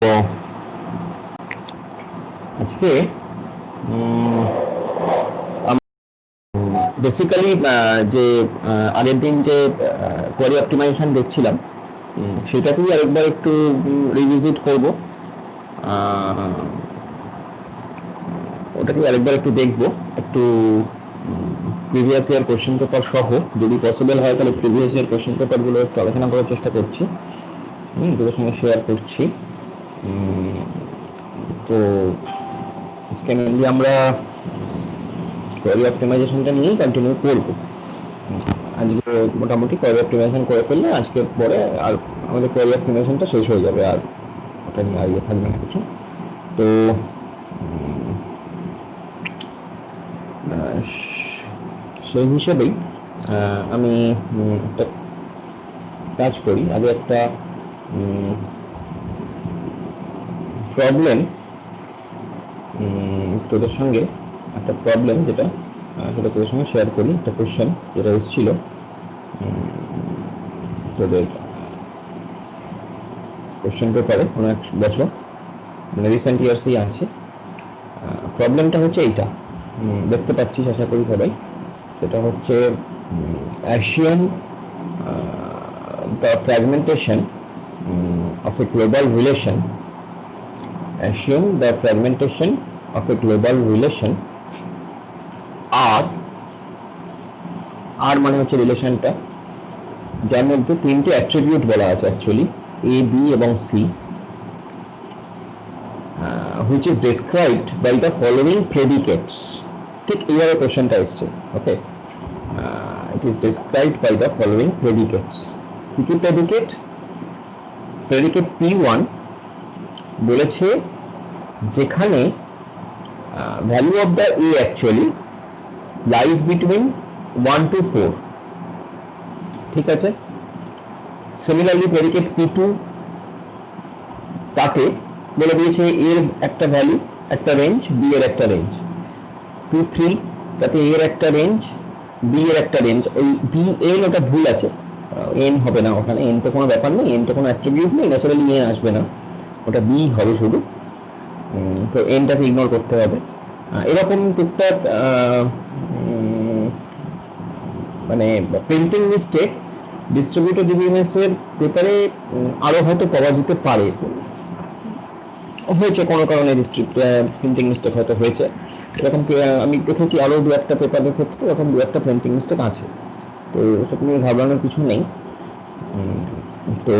তো আজকে বেসিক্যালি যে আগের দিন যে কোয়ারি অপটিমাইজেশন দেখছিলাম সেটাকেই আরেকবার একটু রিভিজিট করব, ওটাকে আরেকবার একটু দেখবো, একটু প্রিভিয়াস ইয়ার কোশ্চেন পেপার সহ যদি পসিবল হয় তাহলে প্রিভিয়াস ইয়ার কোশ্চেন পেপার গুলো একটু আলোচনা করার চেষ্টা করছি, তোদের সঙ্গে শেয়ার করছি। তো আজকে মেনলি আমরা কোয়ারি অপটিমাইজেশনটা নিয়েই কন্টিনিউ করব। আজকে মোটামুটি কোয়ারি অপটিমাইজেশন করে ফেললে আজকের পরে আর আমাদের কোয়ারি অপটিমাইজেশনটা শেষ হয়ে যাবে, আর ওটা নিয়ে আর ইয়ে থাকবে না কিছু। তো সেই হিসেবেই আমি একটা কাজ করি, আগে একটা প্রবলেম তোদের সঙ্গে, একটা প্রবলেম যেটা সেটা তোদের সঙ্গে শেয়ার করি। একটা কোশ্চেন যেটা এসেছিল তোদের কোশ্চেন পেপারে কোনো এক বছর, মানে রিসেন্ট ইয়ার্সেই আছে। প্রবলেমটা হচ্ছে এইটা, দেখতে পাচ্ছিস আশা করি সবাই। সেটা হচ্ছে assume the fragmentation of a global relation. Assume the fragmentation of a global relation R মানে হচ্ছে রিলেশনটা, যার মধ্যে তিনটে অ্যাট্রিবিউট বলা আছে অ্যাকচুয়ালি, A, B এবং C, which is described by the following predicates. ঠিক এইভাবে কোশ্চেনটা এসছে। ওকে, it is described by the following predicates. কি কি প্রেডিকেট? প্রেডিকেট P1 বলেছে যেখানে value of the A actually lies between 1 to 4, ঠিক আছে। সিমিলারলি প্রেডিকেট P2 তাকে বলে দিয়েছে A এর একটা ভ্যালু, একটা রেঞ্জ, B এর একটা রেঞ্জ। P3 তাতে A এর একটা রেঞ্জ, B এর একটা রেঞ্জ। ওই B N ওটা ভুল আছে, N হবে না ওখানে, N তো কোনো ব্যাপার নেই, N তো কোনো অ্যাট্রিবিউট নেই, ন্যাচারালি N আসবে না, ওটা B হবে শুধু। তো Nটাকে ইগনোর করতে হবে। এরকম টুকটাক মানে প্রিন্টিং মিস্টেক ডিস্ট্রিবিউটেড ডিবিএমএস এর পেপারে আরো হয়তো পাওয়া যেতে পারে, হয়েছে কোনো কারণে প্রিন্টিং মিস্টেক হয়তো হয়েছে। এরকম আমি দেখেছি আরো দু একটা পেপারের ক্ষেত্রে এরকম দু একটা প্রিন্টিং মিস্টেক আছে, তো এসব নিয়ে ঘাবড়ানোর কিছু নেই। তো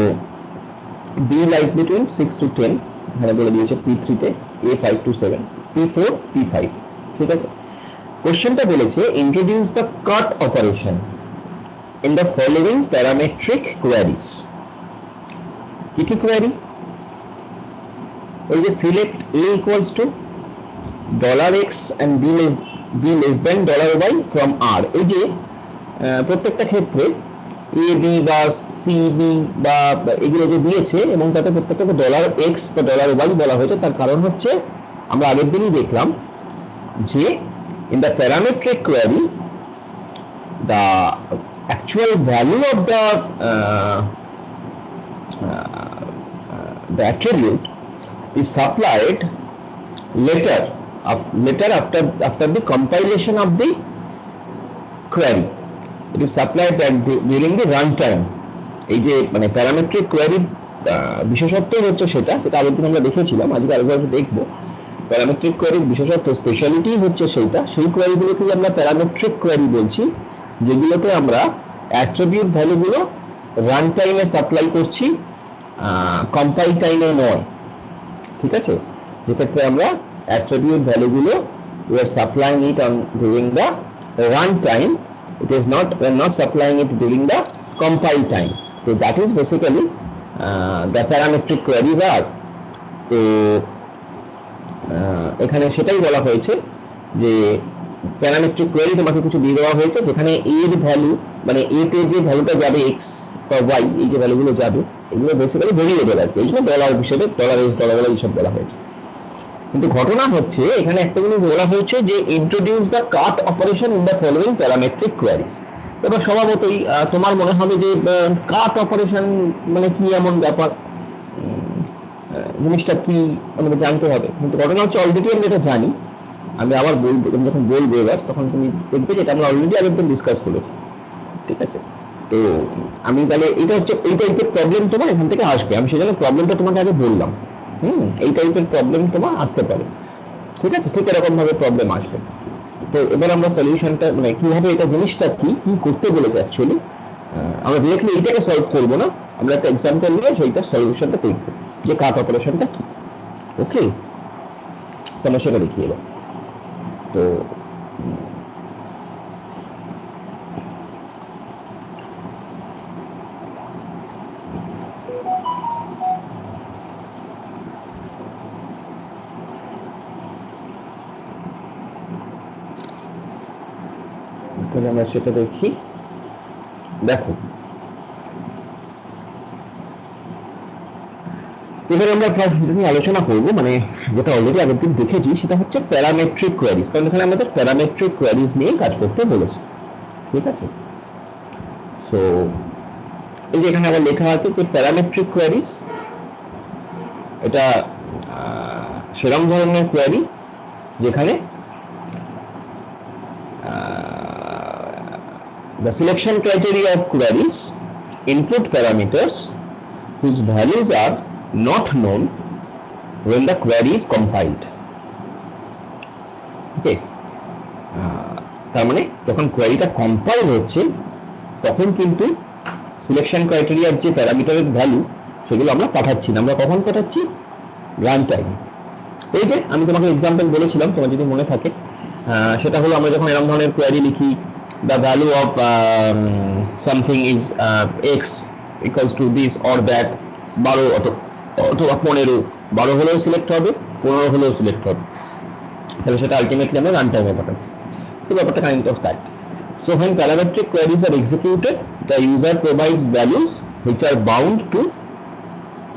B লাইজ বিটুইন 6 to 10 এখানে বলে দিয়েছে, P3 তে A 5 to 7, P4 P5, ঠিক আছে। কোশ্চেনটা বলেছে introduce the cut operation in the following parametric queries. কি কি কোয়েরি? ওই যে select A equals to $x and B less than $y from R, এই যে প্রত্যেকটা ক্ষেত্রে A B বা C B বা এগুলো যে দিয়েছে এবং তাতে প্রত্যেকটাকে $x বা $y বলা হয়েছে, তার কারণ হচ্ছে আমরা আগের দিনই দেখলাম যে in the parametric query the actual value of the attribute is supplied later after the compilation of the query. It is supplied during the runtime. এই যে মানে প্যারামেট্রিক কোয়েরির বিশেষত্ব হচ্ছে সেটা আগের দিন আমরা দেখেছিলাম, আজকে আরেকবার দেখবো। প্যারামেট্রিক কোয়েরির বিশেষত্ব, স্পেশালিটি হচ্ছে সেইটা, সেই কোয়েরিগুলোকে আমরা প্যারামেট্রিক কোয়েরি বলছি, যেগুলোতে আমরা অ্যাট্রিবিউট ভ্যালুগুলো রান টাইমে সাপ্লাই করছি, কম্পাইল টাইমে নয়, ঠিক আছে। যেক্ষেত্রে আমরা attribute ভ্যালুগুলো we are supplying it on during the run time, it is not, we are not supplying it during the compile time. So that is basically the parametric queries are. তো এখানে সেটাই বলা হয়েছে যে প্যারামেট্রিক কোয়েরি তোমাকে কিছু দিয়ে দেওয়া হয়েছে যেখানে A এর ভ্যালু, মানে A তে যে ভ্যালুটা যাবে x বা y, এই যে ভ্যালুগুলো যাবে এগুলো বেসিক্যালি ভেরিয়েবল আর কি, এই জন্য ডলার হিসেবে $x $y এইসব বলা হয়েছে। কিন্তু ঘটনা হচ্ছে এখানে একটা জিনিস বলা হয়েছে যে introduce the cut operation in the following parametric queries. এবার স্বভাবতই তোমার মনে হবে যে কাট অপারেশন মানে কি এমন ব্যাপার, জিনিসটা কি আমাকে জানতে হবে, কিন্তু ঘটনা হচ্ছে অলরেডি আমরা এটা জানি। আমি আবার বলবো, আমি যখন বলবো এবার তখন তুমি দেখবে যে এটা আমরা অলরেডি আগের দিন ডিসকাস করেছি, ঠিক আছে? তো আমি তাহলে এটা হচ্ছে এই টাইপের প্রবলেম তোমার এখান থেকে আসবে, আমি সেজন্য প্রবলেমটা তোমাকে আগে বললাম। এই টাইপের প্রবলেম তোমার আসতে পারে, ঠিক আছে? ঠিক এরকম ভাবে প্রবলেম আসবে। তো এবার আমরা সলিউশনটা মানে কিভাবে এটা জিনিসটা কি কি করতে বলেছে অ্যাকচুয়ালি, আমরা ডিরেক্টলি এইটাকে সলভ করবো না, আমরা একটা এক্সাম্পল নিয়ে সেইটা সলিউশনটা দেখবো যে কাট অপারেশনটা কি। ওকে, তো আমরা সেটা দেখিয়ে এলাম। তো তাহলে আমরা সেটা দেখি। দেখো এখানে আমরা ফার্স্ট যেটা নিয়ে আলোচনা করবো, মানে যেটা অলরেডি আগের দিন দেখেছি, সেটা হচ্ছে প্যারামেট্রিক কোয়ারিজ, কারণ এখানে আমাদের প্যারামেট্রিক কোয়ারিজ নিয়ে কাজ করতে বলেছে, ঠিক আছে? সো এই যে এখানে আবার লেখা আছে যে প্যারামেট্রিক কোয়ারিজ, এটা সেরকম ধরনের কোয়ারি যেখানে the selection criteria of queries include parameters whose values are not known when the query is compiled. ওকে, তার মানে যখন কোয়ারিটা কম্পাইল হচ্ছে তখন কিন্তু সিলেকশন ক্রাইটেরিয়ার যে প্যারামিটারের ভ্যালু সেগুলো আমরা পাঠাচ্ছি না, আমরা কখন পাঠাচ্ছি? Run time. এই যে আমি তোমাকে এক্সাম্পল বলেছিলাম, তোমার যদি মনে থাকে, সেটা হলো আমরা যখন এরকম ধরনের কোয়ারি লিখি, the value of something is x equals to this or that, 12 অথবা 15, 12 হলেও সিলেক্ট হবে, 15 হলেও সিলেক্ট হবে, তাহলে সেটা আলটিমেটলি আমরা রান টাইমে পাঠাচ্ছি। সো ব্যাপারটা kind of that. So when parametric queries are executed, the user provides values which are bound to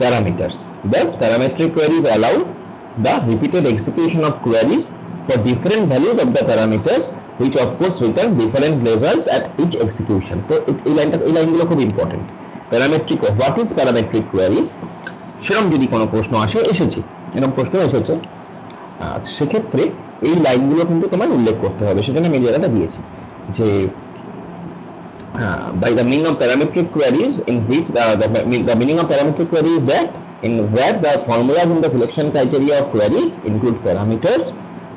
parameters. Thus, parametric queries allow the repeated execution of queries for different values of the parameters, which of course return different results at each execution. So এই লাইনগুলো খুব important. Parametric, what is parametric queries, সেরকম যদি কোনো প্রশ্ন এসেছে, এরকম প্রশ্ন এসেছে, সেক্ষেত্রে এই লাইনগুলো কিন্তু তোমার উল্লেখ করতে হবে, সেজন্য আমি জায়গাটা দিয়েছি যে by the meaning of parametric queries in which the meaning of parametric query is that in where the formulas in the selection criteria of queries include parameters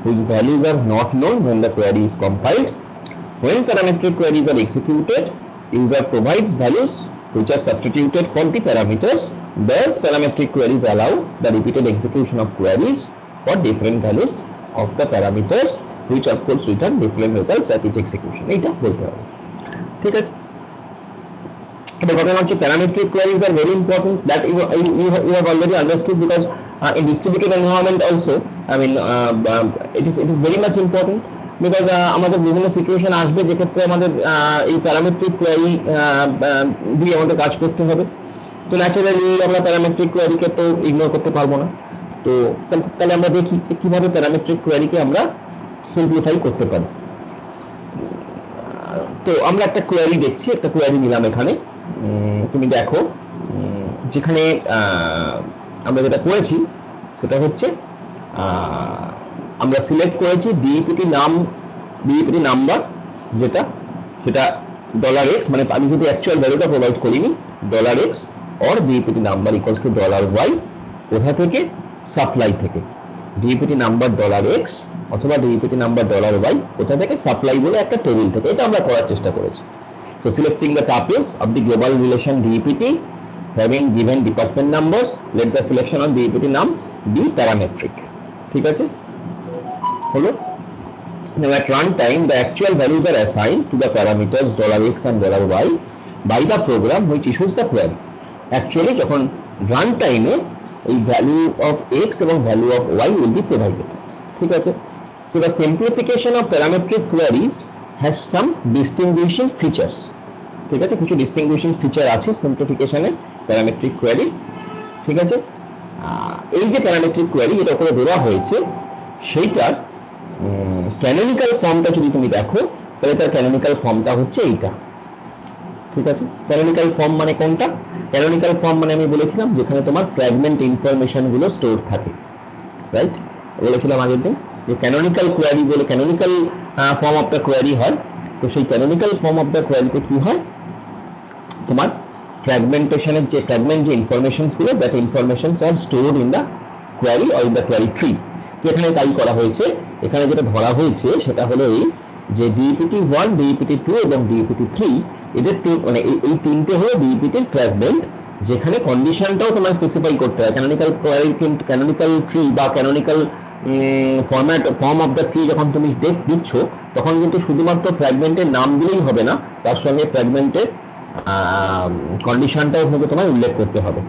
whose values are not known when the query is compiled. When parametric queries are executed, user provides values which are substituted for the parameters. Thus, parametric queries allow the repeated execution of queries for different values of the parameters, which of course return different results at each execution. এইটা বলতে হবে, ঠিক আছে? The ঘটনা হচ্ছে parametric queries are very important, that you have already understood, because in distributed environment also, I mean it is very much important, because আমাদের বিভিন্ন situation আসবে যেক্ষেত্রে আমাদের এই প্যারামেট্রিক কোয়ারি দিয়ে আমাদের কাজ করতে হবে। তো ন্যাচারালি আমরা প্যারামেট্রিক কোয়ারিকে তো ইগনোর করতে পারবো না। তো তাহলে আমরা দেখি কিভাবে প্যারামেট্রিক কোয়ারিকে আমরা সিম্পলিফাই করতে পারি। তো আমরা একটা কোয়ারি দেখছি, একটা কোয়ারি নিলাম এখানে, তুমি দেখো যেখানে আমরা যেটা করেছি সেটা হচ্ছে আমরা সিলেক্ট করেছি ডিইপিটি নাম্বার, যেটা সেটা $x, মানে আমি যদি অ্যাকচুয়াল ভ্যালুটা প্রোভাইড করিনি, $x or D E P T number equals to $y, কোথা থেকে? সাপ্লাই থেকে। ডিইপিটি নাম্বার $x অথবা ডিইপিটি নাম্বার $y কোথা থেকে? সাপ্লাই বলে একটা টেবিল থেকে। এটা আমরা করার চেষ্টা করেছি। So selecting the tuples of the global relation DEPT having given department numbers, let the selection of DEPT num be parametric. ঠিক আছে, হলো? Now at runtime, the actual values are assigned to the parameters $x and $y by the program which issues the query. Actually, যখন runtime এ এই value of x এবং value of y will be provided. ঠিক আছে? So the simplification of parametric queries has some distinguishing features. ঠিক আছে, কিছু distinguishing feature আছে সিম্পলিফিকেশনে parametric query. ঠিক আছে, এই যে প্যারামেট্রিক কোয়ারি যেটা উপরে দেওয়া হয়েছে সেইটার ক্যানোনিক্যাল ফর্মটা যদি তুমি দেখো, তাহলে তার ক্যানোনিক্যাল ফর্মটা হচ্ছে এইটা। ঠিক আছে। ক্যানোনিক্যাল ফর্ম মানে কোনটা? ক্যানোনিক্যাল ফর্ম মানে আমি বলেছিলাম যেখানে তোমার ফ্র্যাগমেন্ট ইনফরমেশন গুলো স্টোর থাকে, রাইট? বলেছিলাম আগের দিন যে ক্যানোনিক্যাল কোয়ারি বলে canonical form of the query হয়। তো সেই ক্যানোনিক্যাল ফর্ম অফ দ্য কোয়ারিতে কি হয়, তোমার ফ্র্যাগমেন্টেশনের যে ফ্র্যাগমেন্ট যে ইনফরমেশনস গুলো, that informations are stored in the query or in the query tree. তো এখানে তাই করা হয়েছে। এখানে যেটা ধরা হয়েছে সেটা হলো এই যে ডিইপিটি 1, ডিইপিটি 2 এবং ডিইপিটি 3 এদের মানে এই তিনটে হলো ডিইপিটির ফ্র্যাগমেন্ট, যেখানে কন্ডিশনটাও তোমার স্পেসিফাই করতে হয়। ক্যানোনিক্যাল কোয়ারি কিন্তু ক্যানোনিক্যাল ট্রি বা canonical form of the tree যখন তুমি দিচ্ছ তখন কিন্তু শুধুমাত্র ফ্র্যাগমেন্টের নাম দিলেই হবে না, তার সঙ্গে ফ্র্যাগমেন্টের কন্ডিশনটাও কিন্তু তোমার উল্লেখ করতে হবে।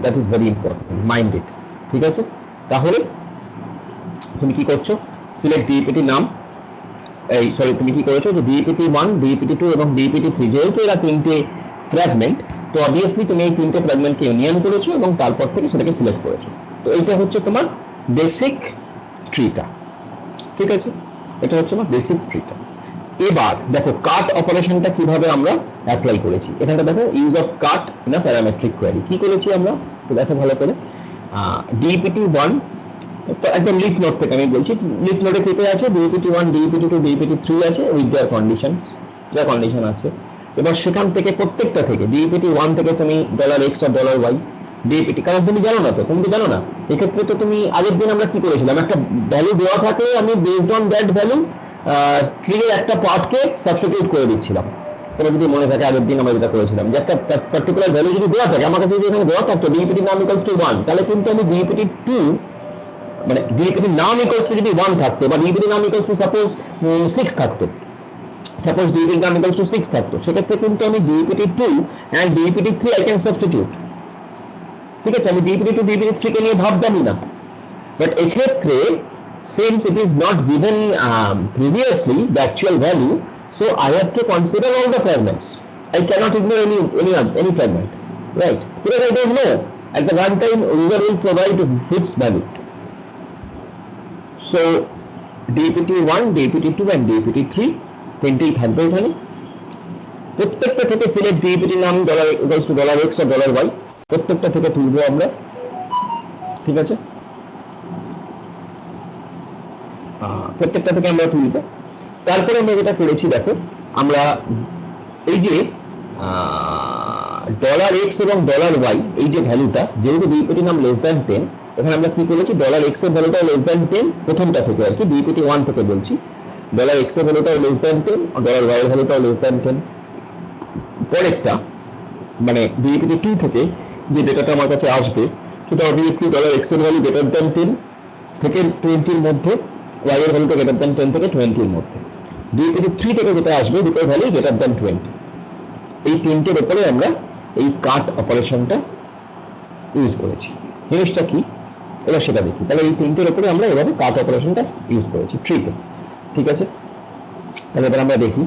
That is very important, mind it. ঠিক আছে, তাহলে তুমি কি করছো, সিলেক্ট ডিইপিটি নাম, এই সরি তুমি কি করেছো যে ডিইপিটি 1, ডিইপিটি 2 এবং ডিইপিটি 3, যেহেতু এরা তিনটে ফ্র্যাগমেন্ট, তো অবভিয়াসলি তুমি এই তিনটে ফ্র্যাগমেন্টকে ইউনিয়ন করেছো এবং তারপর থেকে সেটাকে সিলেক্ট করেছো। তো এইটা হচ্ছে তোমার বেসিক ট্রিটা। ঠিক আছে, এটা হচ্ছে আমার বেসিক ট্রিটা। এবার দেখো কাট অপারেশনটা কিভাবে আমরা অ্যাপ্লাই করেছি। এখানটা দেখো use of cut in a parametric query কি করেছি আমরা, তো দেখো ভালো করে। ডিইপিটি 1 তো একদম লিফ নোট থেকে আমি বলছি, লিফ নোটে থেকে আছে ডিইপিটি 1, ডিইপিটি 2, ডিইপিটি 3 আছে উইথ দেয়ার কন্ডিশনস, যা কন্ডিশন আছে। এবার সেখান থেকে প্রত্যেকটা থেকে ডিইপিটি 1 থেকে তুমি $x আর $y ডিইপিটি, কারণ তুমি জানো না, তো তুমি তো জানো না, এক্ষেত্রে তো তুমি আগের দিন আমরা কি করেছিলাম, একটা ভ্যালু দেওয়া থাকলে আমি based on that value tree এর একটা পার্টকে সাবস্টিটিউট করে দিচ্ছিলাম। তোমার যদি মনে থাকে আগের দিন আমরা যেটা করেছিলাম যে একটা পার্টিকুলার ভ্যালু যদি দেওয়া থাকে, আমার কাছে যদি এখানে দেওয়া থাকতো ডিইপিটি নাম ইকুয়ালস টু 1, তাহলে কিন্তু আমি ডিইপিটি 2 মানে ডিইপিটি নাম ইকুয়ালস টু যদি 1 থাকতো বা ডিইপিটি নাম ইকুয়ালস টু সাপোজ 6 থাকতো, সাপোজ ডিইপিটি নাম ইকুয়ালস টু 6 থাকতো, সেক্ষেত্রে কিন্তু আমি ডিইপিটি 2 এন্ড ডিইপিটি 3 আই ক্যান সাবস্টিটিউট। ঠিক আছে, আমি ডিইপিটি 2 ডিইপিটি 3 কে নিয়ে ভাবতামই না। বাট এক্ষেত্রে since it is not given previously the actual value, so I have to consider all the fragments. I cannot ignore any fragment, right? Because I don't know at the runtime user will provide fixed value. So DPT 1, DPT 2 and DPT 3 তিনটেই থাকবে এখানে। প্রত্যেকটা থেকে select ডিইপিটি নাম $x or $y, প্রত্যেকটা থেকে তুলবো আমরা। ঠিক আছে, প্রত্যেকটা থেকে আমরা তুলব। তারপরে আমরা যেটা করেছি দেখো, আমরা এই যে $x এবং $y এই যে ভ্যালুটা, যেহেতু ডিইপিটি নাম লেস দ্যান 10, এখানে আমরা কি করেছি $x এর ভ্যালুটা লেস দ্যান 10, প্রথমটা থেকে আর কি ডিইপিটি 1 থেকে বলছি, $x এর ভ্যালুটা লেস দ্যান 10 আর $y এর ভ্যালুটা লেস দ্যান 10। পরেরটা মানে ডিইপিটি 2 থেকে যে ডেটাটা আমার কাছে আসবে সেটা অবভিয়াসলি $x এর ভ্যালু গ্রেটার দ্যান 10 থেকে 20 এর মধ্যে, y এর ভ্যালুটা গ্রেটার দ্যান 10 থেকে 20 এর মধ্যে। ডিইপিটি 3 থেকে যেটা আসবে দুটোর ভ্যালু গ্রেটার দ্যান 20। এই তিনটের উপরে আমরা এই কাট অপারেশনটা ইউজ করেছি। জিনিসটা কি এবার সেটা দেখি। তাহলে এই তিনটের উপরে আমরা এভাবে কাট অপারেশনটা ইউজ করেছি ট্রিতে। ঠিক আছে, তাহলে এবার আমরা দেখি।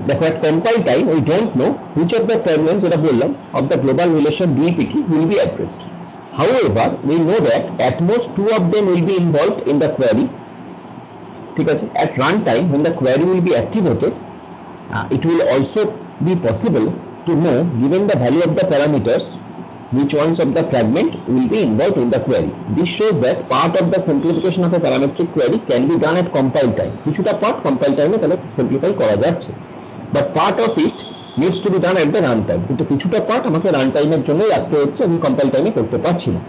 দেখো at compile time we don't know which of the fragments যেটা বললাম of the global relation DPT will be addressed. However, we know that at most 2 of them will be involved in the query. ঠিক আছে, at runtime when the query will be activated, it will also be possible to know, given the value of the parameters, which ones of the fragment will be involved in the query. This shows that part of the simplification of a parametric query can be done at compile time. কিছুটা part compile টাইমে তাহলে simplify করা যাচ্ছে, but part of it needs to be done at the run time. কিন্তু কিছুটা part আমাকে run টাইমের জন্যই রাখতে হচ্ছে, আমি কম্পাইল টাইমে করতে পারছি না।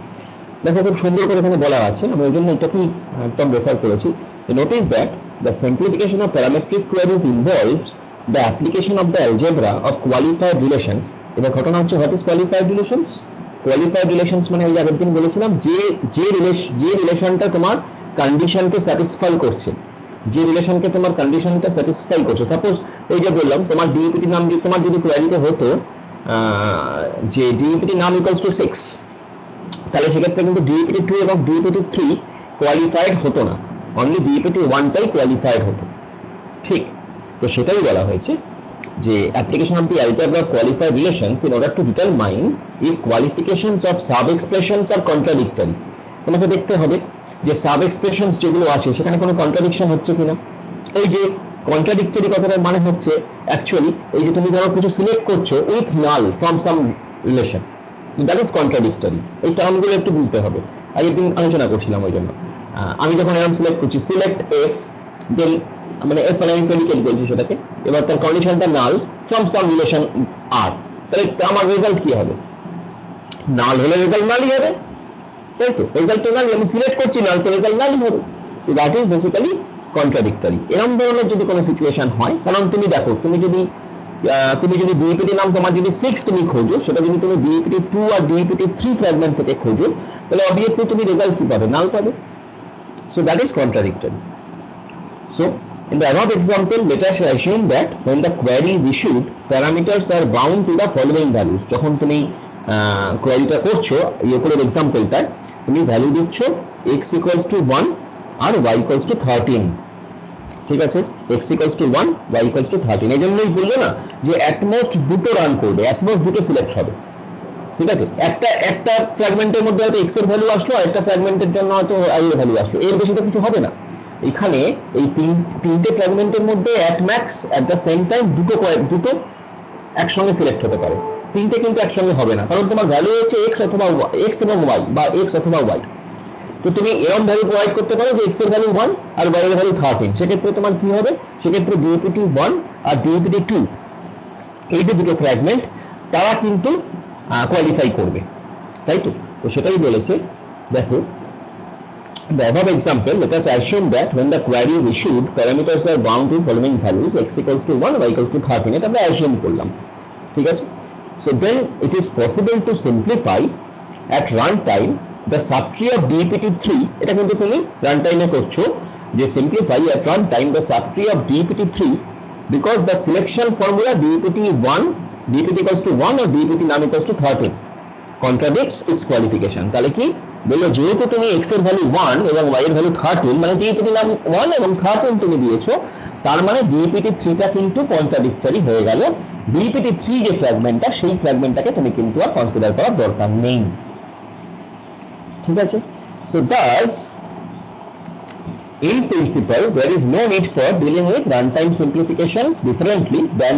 দেখো খুব সুন্দর করে এখানে বলা আছে, আমি ওই জন্য এটাকেই একদম রেফার করেছি। Notice that the simplification of parametric queries involves the application of the algebra of qualified relations. এবার ঘটনা হচ্ছে what is qualified relations? Qualified relations মানে এই আগের দিন বলেছিলাম যে রিলেশনটা তোমার কন্ডিশনকে স্যাটিসফাই করছে, যে রিলেশনকে তোমার কন্ডিশনটা স্যাটিসফাই করছে। সাপোজ ওই যে বললাম তোমার ডিইপিটি নাম তোমার যদি কোয়ারিতে হতো যে ডিইপিটি নাম ইকুয়ালস টু 6, তাহলে সেক্ষেত্রে কিন্তু ডিইপিটি 2 এবং ডিইপিটি 3 কোয়ালিফাইড হতো না, অনলি ডিইপিটি 1টাই কোয়ালিফাইড হতো। ঠিক, তো সেটাই বলা হয়েছে যে application of the algebra of qualified relations in order to determine if qualifications of sub expressions are contradictory. তোমাকে দেখতে হবে যে সাব এক্সপ্রেশনস যেগুলো আছে সেখানে কোনো কন্ট্রাডিকশন হচ্ছে কিনা। এই যে কন্ট্রাডিক্টরি কথাটার মানে হচ্ছে অ্যাকচুয়ালি এই যে তুমি ধরো কিছু সিলেক্ট করছো with null from some relation, that is contradictory. এই টার্মগুলো একটু বুঝতে হবে, আগের দিন আলোচনা করছিলাম ওই জন্য। আমি যখন এরকম সিলেক্ট করছি সিলেক্ট এফ, দেন মানে এফ মানে আমি প্রেডিকেট বলছি সেটাকে, এবার তার কন্ডিশনটা নাল ফ্রম সাম রিলেশন আর, তাহলে আমার রেজাল্ট কি হবে? নাল হলে রেজাল্ট নালই হবে, তাই তো? রেজাল্ট তো নাল, আমি সিলেক্ট করছি নাল, তো রেজাল্ট নালই হবে। তো দ্যাট ইজ বেসিক্যালি কন্ট্রাডিক্টরি। এরকম ধরনের যদি কোনো সিচুয়েশন হয়, কারণ তুমি দেখো তুমি যদি ডিইপিটি নাম তোমার যদি 6 তুমি খোঁজো, সেটা যদি তুমি ডিইপিটি 2 আর ডিইপিটি 3 ফ্র্যাগমেন্ট থেকে খোঁজো, তাহলে অবভিয়াসলি তুমি রেজাল্ট কি পাবে? নাল পাবে। So that is contradictory. So, in the above example, let us assume that when the query is issued, parameters are bound to the following values. যখন তুমি কোয়েরিটা করছো, এই উপরের এক্সাম্পলটা তুমি ভ্যালু দিচ্ছ x equals to 1 R y equals to 13, ঠিক আছে? x equals to 1, y equals to 13। এই জন্যই বললো না যে at most দুটো রান করবে, at most দুটো সিলেক্ট হবে, ঠিক আছে? একটা ফ্র্যাগমেন্টের মধ্যে হয়তো x এর ভ্যালু আসলো, আর একটা ফ্র্যাগমেন্টের জন্য হয়তো y এর ভ্যালু আসলো, এর বেশি তো কিছু হবে না। এখানে এই তিনটে ফ্র্যাগমেন্টের মধ্যে at max at the same time দুটো একসঙ্গে সিলেক্ট হতে পারে, তিনটে কিন্তু একসঙ্গে হবে না, কারণ তোমার ভ্যালু হচ্ছে এক্স এবং ওয়াই বা এক্স অথবা ওয়াই। তো তুমি এরকম ভ্যালু প্রোভাইড করতে পারো যে এক্স এর ভ্যালু 1 আর ওয়াই এর ভ্যালু 13, সেক্ষেত্রে তোমার কি হবে? সেক্ষেত্রে ডিইপিটি 1 আর ডিইপিটি 2 এই যে দুটো ফ্র্যাগমেন্ট তারা কিন্তু কোয়ালিফাই করবে, তাই তো? তো সেটাই বলেছে। দেখো, the above example, let us assume that when the query is issued, parameters are bound to following values x equals to 1, y equals to 13. এটা আমরা assume করলাম, ঠিক আছে? So then it is possible to simplify at runtime the subtree of DPT3, এটা কিন্তু তুমি runtime এ করছো যে simplify at runtime the subtree of DPT3 because the selection formula DPT1 DPT equals to 1 or DPT none equals to 13 contradicts its qualification। তাহলে কি বললো? যেহেতু তুমি x এর ভ্যালু 1 এবং y এর ভ্যালু 13, মানে ডিইপিটি নাম 1 এবং 13 তুমি দিয়েছো, তার মানে ডিইপিটি 3 টা কিন্তু কন্ট্রাডিক্টরি হয়ে গেল। ডিইপিটি 3 যে ফ্র্যাগমেন্টটা, সেই ফ্র্যাগমেন্টটাকে তুমি কিন্তু আর কনসিডার করার দরকার নেই, ঠিক আছে? So thus in principle there is no need for dealing with runtime simplifications differently than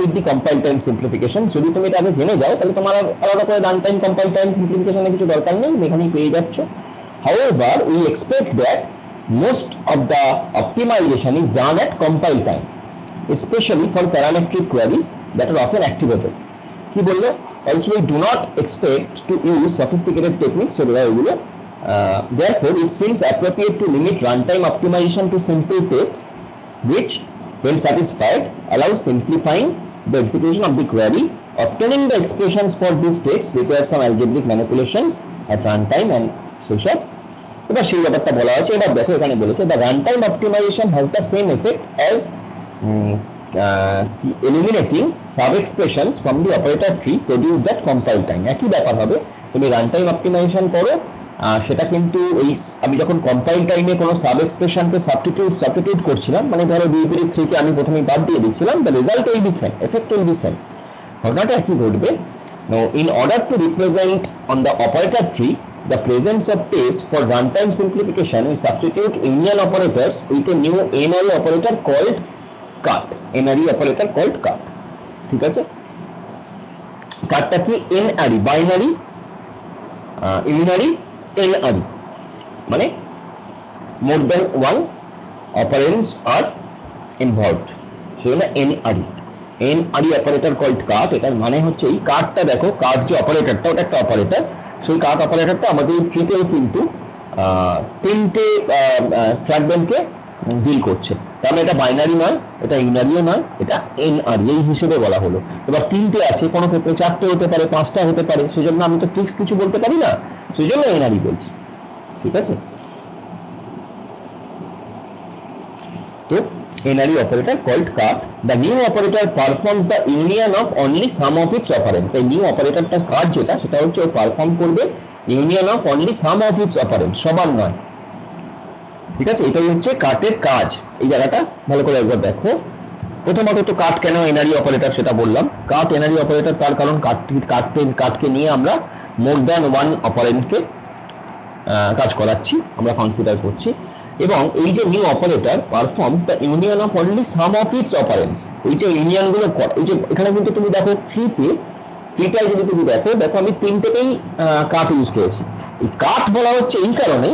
with the compile time simplification। যদি তুমি এটা আগে জেনে যাও তাহলে তোমার আলাদা করে runtime compile time simplification এর কিছু দরকার নেই, এখানেই পেয়ে যাচ্ছ। However, we expect that most of the optimization is done at compile time, especially for parametric queries that are often activable। কি বললো? Also we do not expect to use sophisticated techniques, so এগুলো therefore it seems appropriate to limit runtime optimization to simple tests which, when satisfied, allow simplifying the execution of the query. Obtaining the expressions for these states requires some algebraic manipulations at runtime and so on। এবার সেই ব্যাপারটা বলা হয়েছে। এবার দেখো এখানে বলেছে the runtime optimization has the same effect as eliminating sub-expressions from the operator tree produced at compile time। একই ব্যাপার হবে, তুমি runtime optimization করো, সেটা কিন্তু এই আমি যখন কম্পাইল টাইমে কোনো সাব এক্সপ্রেশনকে সাবস্টিটিউট করছিলাম, মানে ধরো ডিইপিটি 3 কে আমি প্রথমে বাদ দিয়ে দিচ্ছিলাম, the result will be same, effect will be same, ঘটনাটা একই ঘটবে। Now, in order to represent on the operator tree the presence of test for runtime simplification, we substitute union operators with a new NRE operator called cut, NRE operator called cut, ঠিক আছে? কাটটা কি? NRE, binary unary NRE, মানে more than one operands are involved, সেজন্য NRE operator called cut। এটার মানে হচ্ছে এই কাটটা, দেখো কাট যে অপারেটরটা, ওটা একটা অপারেটর, সেই কাট অপারেটরটা আমাদের ট্রিতেও কিন্তু তিনটে ফ্র্যাগমেন্টকে ডিল করছে, তার মানে এটা বাইনারি নয়, এটা ইউনারিও নয়, এটা NRE এই হিসেবে বলা হলো। এবার তিনটে আছে, কোনো ক্ষেত্রে 4টে হতে পারে, 5টা হতে পারে, সেজন্য আমি তো ফিক্স কিছু বলতে পারি না, সেজন্য NRE বলছি, ঠিক আছে? তো NRE operator called cut, the new operator performs the union of only some of its operands। এই নিউ অপারেটরটা কাট যেটা, সেটা হচ্ছে ও পারফর্ম করবে union of only some of it's operand, সবার নয়, ঠিক আছে? এটাই হচ্ছে কাটের কাজ। এই জায়গাটা ভালো করে একবার দেখো। প্রথমত তো কাট কেন NRE অপারেটর সেটা বললাম। কাট NRE অপারেটর তার কারণ কাটকে নিয়ে আমরা মোর দ্যান ওয়ান অপারেন্টকে কাজ করাচ্ছি, আমরা কনসিডার করছি। এবং এই যে new operator performs the union of only some of its operands, এই যে ইউনিয়ন গুলো, এই যে এখানে কিন্তু তুমি দেখো ট্রিটাই যদি তুমি দেখো আমি তিনটেকেই কাট ইউজ করেছি। এই কাট বলা হচ্ছে এই কারণে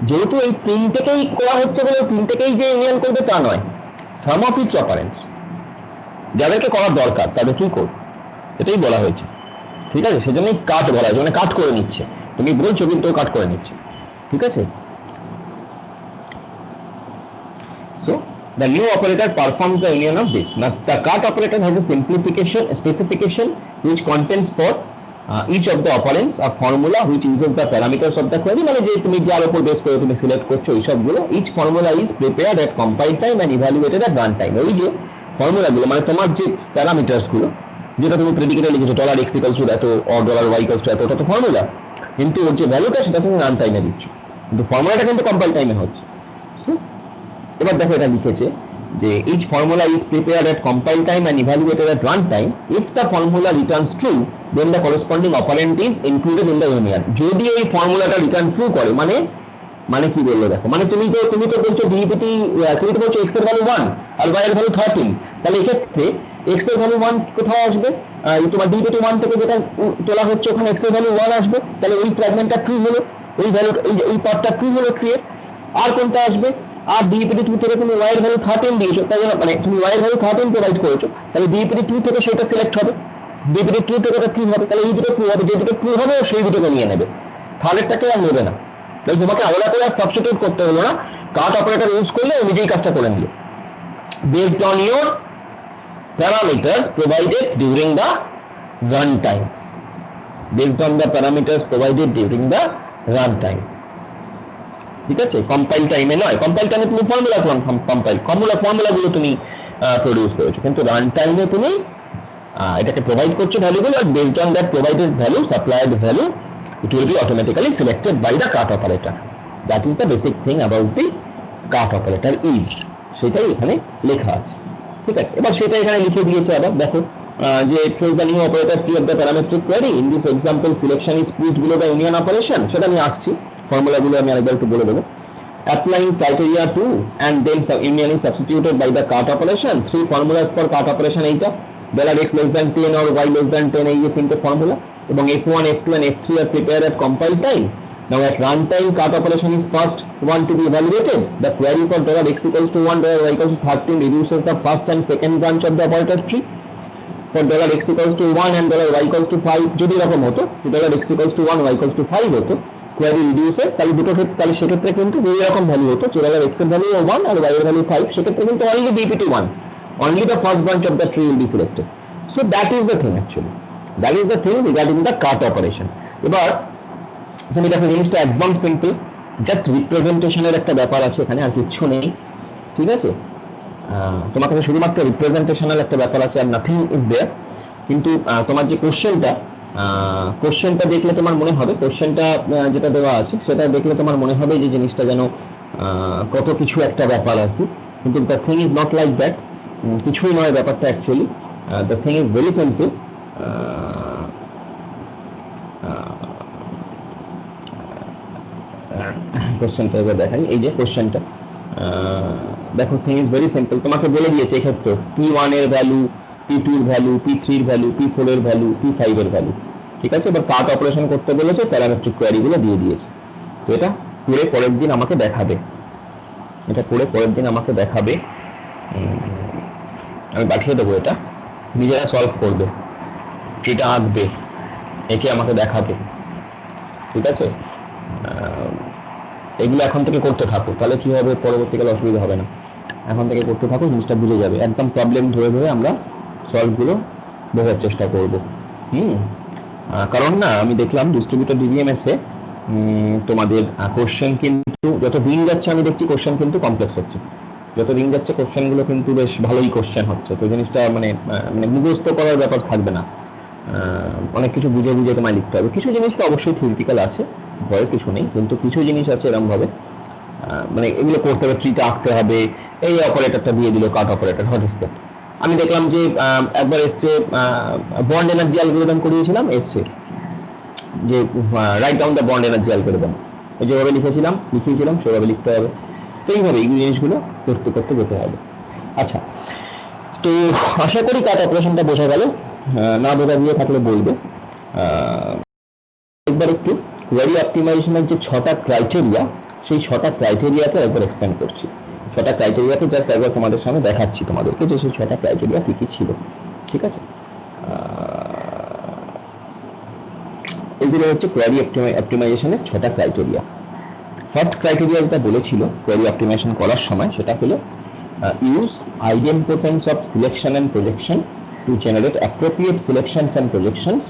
যেহেতু এই তিনটেকেই করা হচ্ছে বলে তিনটেকেই যে ইউনিয়ন করবে তা নয়, সাম অফ ইটস অপারেন্টস যাদেরকে করার দরকার তাদেরকেই করবে, এটাই বলা হয়েছে। ঠিক আছে, সেজন্যই কাট বলা হয়েছে, মানে কাট করে নিচ্ছে, তুমি বলছো কিন্তু কাট করে নিচ্ছে। ঠিক আছে, so the new operator performs the union of this. Now the cut operator has a specification which contains for each of the operands a formula which uses the parameters of the query, মানে যে তুমি যার উপর base করে তুমি select করছো এই সবগুলো, each formula is prepared at compile time and evaluated at run time। ওই যে ফর্মুলা গুলো মানে তোমার যে প্যারামিটারস গুলো যেটা তুমি প্রেডিকেটে লিখেছো $x equals to এত or $y equals to এত, ওটা তো ফর্মুলা, কিন্তু ওর যে ভ্যালুটা সেটা তুমি রান টাইমে দিচ্ছ, কিন্তু ফর্মুলাটা কিন্তু কম্পাইল টাইমে হচ্ছে। এবার দেখো এটা লিখেছে যে each formula is prepared at compile time and evaluated at run time. If the formula returns true, then the corresponding operand is included in the union. যদি এই ফর্মুলাটা রিটার্ন ট্রু করে মানে কি বললো দেখো, মানে তুমি তো বলছো ডিইপিটি, তুমি তো বলছো x এর ভ্যালু 1 আর y এর ভ্যালু 13, তাহলে এই ক্ষেত্রে x এর ভ্যালু 1 কোথায় আসবে? তোমার ডিইপিটি 1 থেকে যেটা তোলা হচ্ছে ওখানে x এর ভ্যালু 1 আসবে, তাহলে ওই ফ্র্যাগমেন্টটা ট্রু হলো, ওই ভ্যালু এই পার্টটা ট্রু হলো ট্রি এর। আর কোনটা আসবে? আর ডিইপিটি 2 থেকে তুমি y এর ভ্যালু 13 দিয়েছো, তাই মানে তুমি y এর ভ্যালু 13 প্রোভাইড করেছো, তাহলে ডিইপিটি 2 থেকে সেটা সিলেক্ট হবে, ডিইপিটি 2 থেকে এটা ট্রু হবে, তাহলে এই দুটো ট্রু হবে, যে দুটো ট্রু হবে সেই দুটোকে নিয়ে নেবে, থার্ডেরটাকে আর নেবে না। তাই তোমাকে আলাদা করে সাবস্টিটিউট করতে হলো না, কাট অপারেটর ইউজ করলে নিজেই কাজটা করে নিল based on your parameters provided during the run time, based on the parameters provided during the run time. ঠিক আছে, কম্পাইল টাইমে নয়, কম্পাইল টাইমে তুমি ফর্মুলা গুলো তুমি প্রডিউস করেছো, কিন্তু রান টাইমে তুমি এটাকে প্রোভাইড করছো ভ্যালুগুলো, আর based on that provided value, supplied value, it will be automatically selected by the cut operator. That is the basic thing about the cut operator is, সেটাই এখানে লেখা আছে। ঠিক আছে, এবার সেটা এখানে লিখে দিয়েছে। আবার দেখো যে choose the new operator tree of the parametric query, in this example selection is pushed below the union operation, সেটা আমি আসছি, ফর্মুলা গুলো আমি আরেকবার একটু বলে দেবো। Applying criteria 2 and then union is substituted by the cut operation, 3 formulas for cut operation, এইটা $x less than 10 or y less than 10, এই যে তিনটে ফর্মুলা, এবং f1, f2 and f3 are prepared at compile time. Now at runtime cut operation is first one to be evaluated. The query for $x equals to 1, $y equals to 13 reduces the first and second branch of the operator tree. For $x equals to 1 and $y equals to 5, যদি এরকম হতো $x equals to 1, y equals to 5 হতো, query reduces, তাহলে দুটো ক্ষেত্রে, তাহলে সেক্ষেত্রে কিন্তু যদি এরকম ভ্যালু হতো, $x এর ভ্যালু 1 আর y এর ভ্যালু 5, সেক্ষেত্রে কিন্তু only DPT 1, only the first branch of the tree will be selected. So that is the thing actually. That is the thing regarding the cut operation. এবার তুমি দেখো জিনিসটা একদম সিম্পল, জাস্ট রিপ্রেজেন্টেশনের একটা ব্যাপার আছে এখানে, আর কিছু নেই। ঠিক আছে, তোমার কাছে শুধুমাত্র রিপ্রেজেন্টেশনাল একটা ব্যাপার আছে, আর নাথিং ইজ দেয়ার। কিন্তু তোমার যে কোশ্চেনটা দেখলে তোমার মনে হবে, কোশ্চেনটা যেটা দেওয়া আছে সেটা দেখলে তোমার মনে হবে যে জিনিসটা যেন কত কিছু একটা ব্যাপার আর কি, কিন্তু the thing is not like that, কিছুই নয় ব্যাপারটা actually. The thing is very simple. কোশ্চেনটা এবার দেখাই, এই যে কোশ্চেনটা দেখো, থিং ইজ ভেরি সিম্পল, তোমাকে বলে দিয়েছে এক্ষেত্রে P1 এর ভ্যালু, P2 এর ভ্যালু, P3 এর ভ্যালু, P4 এর ভ্যালু, P5 এর ভ্যালু। ঠিক আছে, এবার কাট অপারেশন করতে বলেছে, প্যারামেট্রিক কোয়েরি গুলো দিয়ে দিয়েছে। তো এটা করে পরের দিন আমাকে দেখাবে, আমি পাঠিয়ে দেবো, এটা নিজেরা সলভ করবে, এটা আঁকবে, একে আমাকে দেখাবে। ঠিক আছে, এগুলো এখন থেকে করতে থাকো, তাহলে কি হবে, পরবর্তীকালে অসুবিধা হবে না। এখন থেকে করতে থাকো, জিনিসটা বুঝে যাবে, একদম প্রবলেম ধরে আমরা সলভগুলো বোঝার চেষ্টা করবো। কারণ না, আমি দেখলাম ডিস্ট্রিবিউটর ডিবিএমএস এ তোমাদের কোশ্চেন কিন্তু যত দিন যাচ্ছে আমি দেখছি কোশ্চেন কিন্তু কমপ্লেক্স হচ্ছে, যত দিন যাচ্ছে কোশ্চেনগুলো কিন্তু বেশ ভালোই কোশ্চেন হচ্ছে। তো জিনিসটা মানে মুখস্থ করার ব্যাপার থাকবে না, অনেক কিছু বুঝে তোমায় লিখতে হবে। কিছু জিনিস তো অবশ্যই থিওরিটিক্যাল আছে, ভয়ের কিছু নেই, কিন্তু কিছু জিনিস আছে এরকম ভাবে মানে এগুলো করতে হবে, ট্রিটা আঁকতে হবে, এই অপারেটরটা দিয়ে দিল কাট অপারেটর, হোয়াট ইজ দ্যাট। আমি দেখলাম যে একবার এসছে বন্ড এনার্জি অ্যালগরিদম করিয়েছিলাম, এসছে যে write down the bond energy algorithm, যেভাবে লিখিয়েছিলাম সেভাবে লিখতে হবে। তো এইভাবে এই জিনিসগুলো করতে করতে যেতে হবে। আচ্ছা, তো আশা করি কাট অপারেশনটা বোঝা গেল, না বোঝা গিয়ে থাকলে বলবে। একবার একটু কোয়ারি অপটিমাইজেশনের যে 6টা ক্রাইটেরিয়া, সেই 6টা ক্রাইটেরিয়াকে একবার এক্সপ্লেন করছি। 6টা ক্রাইটেরিয়াকে জাস্ট একবার তোমাদের সামনে দেখাচ্ছি তোমাদেরকে যে সেই 6টা ক্রাইটেরিয়া কি কি ছিল। ঠিক আছে, এগুলো হচ্ছে কোয়ারি অপটিমাইজেশনের 6টা ক্রাইটেরিয়া। ফার্স্ট ক্রাইটেরিয়া যেটা বলেছিল কোয়ারি অপটিমাইজেশন করার সময়, সেটা হলো use idempotence of selection and projection to generate appropriate selections and projections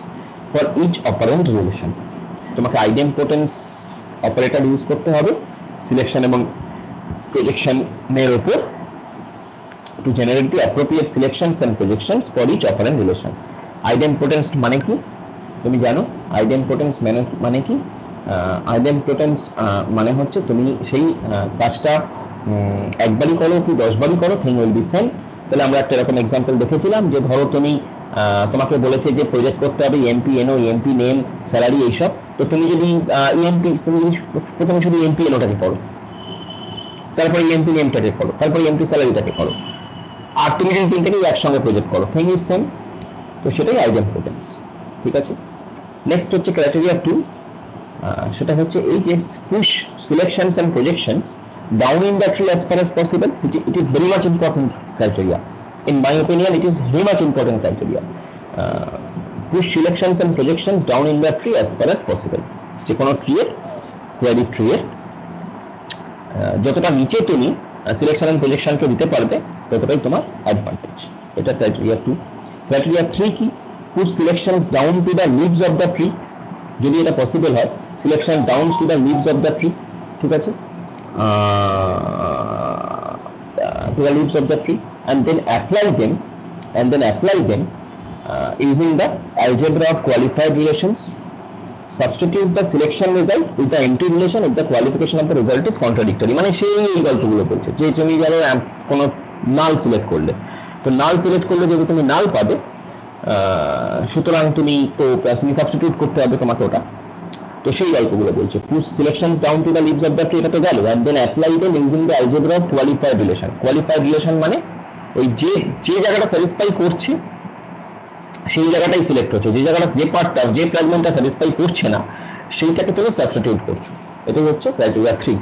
for each operand relation. তোমাকে আইডেম্পোটেন্স অপারেটর ইউজ করতে হবে সিলেকশন এবং প্রজেকশনের উপর, to generate the appropriate selections and projections for each operand relation. Idempotence মানে কি তুমি জানো? আইডেম্পোটেন্স মানে কি? আইডেম্পোটেন্স মানে হচ্ছে তুমি সেই কাজটা একবারই করো কি 10 বারই করো, থিং উইল বি সেম। তাহলে আমরা একটা এরকম এক্সাম্পল দেখেছিলাম যে ধরো তুমি তোমাকে বলেছে যে প্রজেক্ট করতে হবে MP NO, MP name, salary, এইসব। তো তুমি যদি তুমি যদি প্রথমে শুধু এমপি এনওটাকে করো, তারপরে এমপি নেমটাকে করো, তারপরে এমপি স্যালারিটাকে করো, আর তুমি যদি তিনটাকে একসঙ্গে প্রজেক্ট করো, থিং ইজ সেম। তো সেটাই আইডেম্পোটেন্স। ঠিক আছে, নেক্সট হচ্ছে ক্রাইটেরিয়া 2, সেটা হচ্ছে এই যে push selections and projections down in the tree as far as possible. It is very much important criteria. In my opinion, it is very much important criteria. Push selections and projections down in the tree as far as possible. যে কোনো tree এর, query tree এর যতটা নিচে তুমি selection and প্রজেকশনকে দিতে পারবে ততটাই তোমার অ্যাডভান্টেজ। এটা ক্রাইটেরিয়া 2। ক্রাইটেরিয়া 3 কি? Push selections down to the leaves of the tree. যদি এটা পসিবল হয়, selection down to the leaves of the tree. ঠিক আছে, to the leaves of the tree, and then apply them using the algebra of qualified relations. Substitute the selection result with the empty relation if the qualification of the result is contradictory. মানে সেই এই গল্পগুলো বলছে যে তুমি যারা কোনো নাল select করলে, তো নাল সিলেক্ট করলে যদি তুমি নাল পাবে, সুতরাং তুমি সাবস্টিটিউট করতে হবে তোমাকে ওটা। তো সেই গল্পগুলো বলছে। Push selections down to the leaves of the tree, এটা তো গেল। And then apply them using the algebra of qualified relation. Qualified relation মানে ওই যে জায়গাটা স্যাটিসফাই করছে সেই জায়গাটাই সিলেক্ট হচ্ছে, যে জায়গাটা যে পার্টটা যে ফ্র্যাগমেন্টটা স্যাটিসফাই করছে না সেইটাকে তুমি সাবস্টিটিউট করছো। এটা হচ্ছে ক্রাইটেরিয়া 3।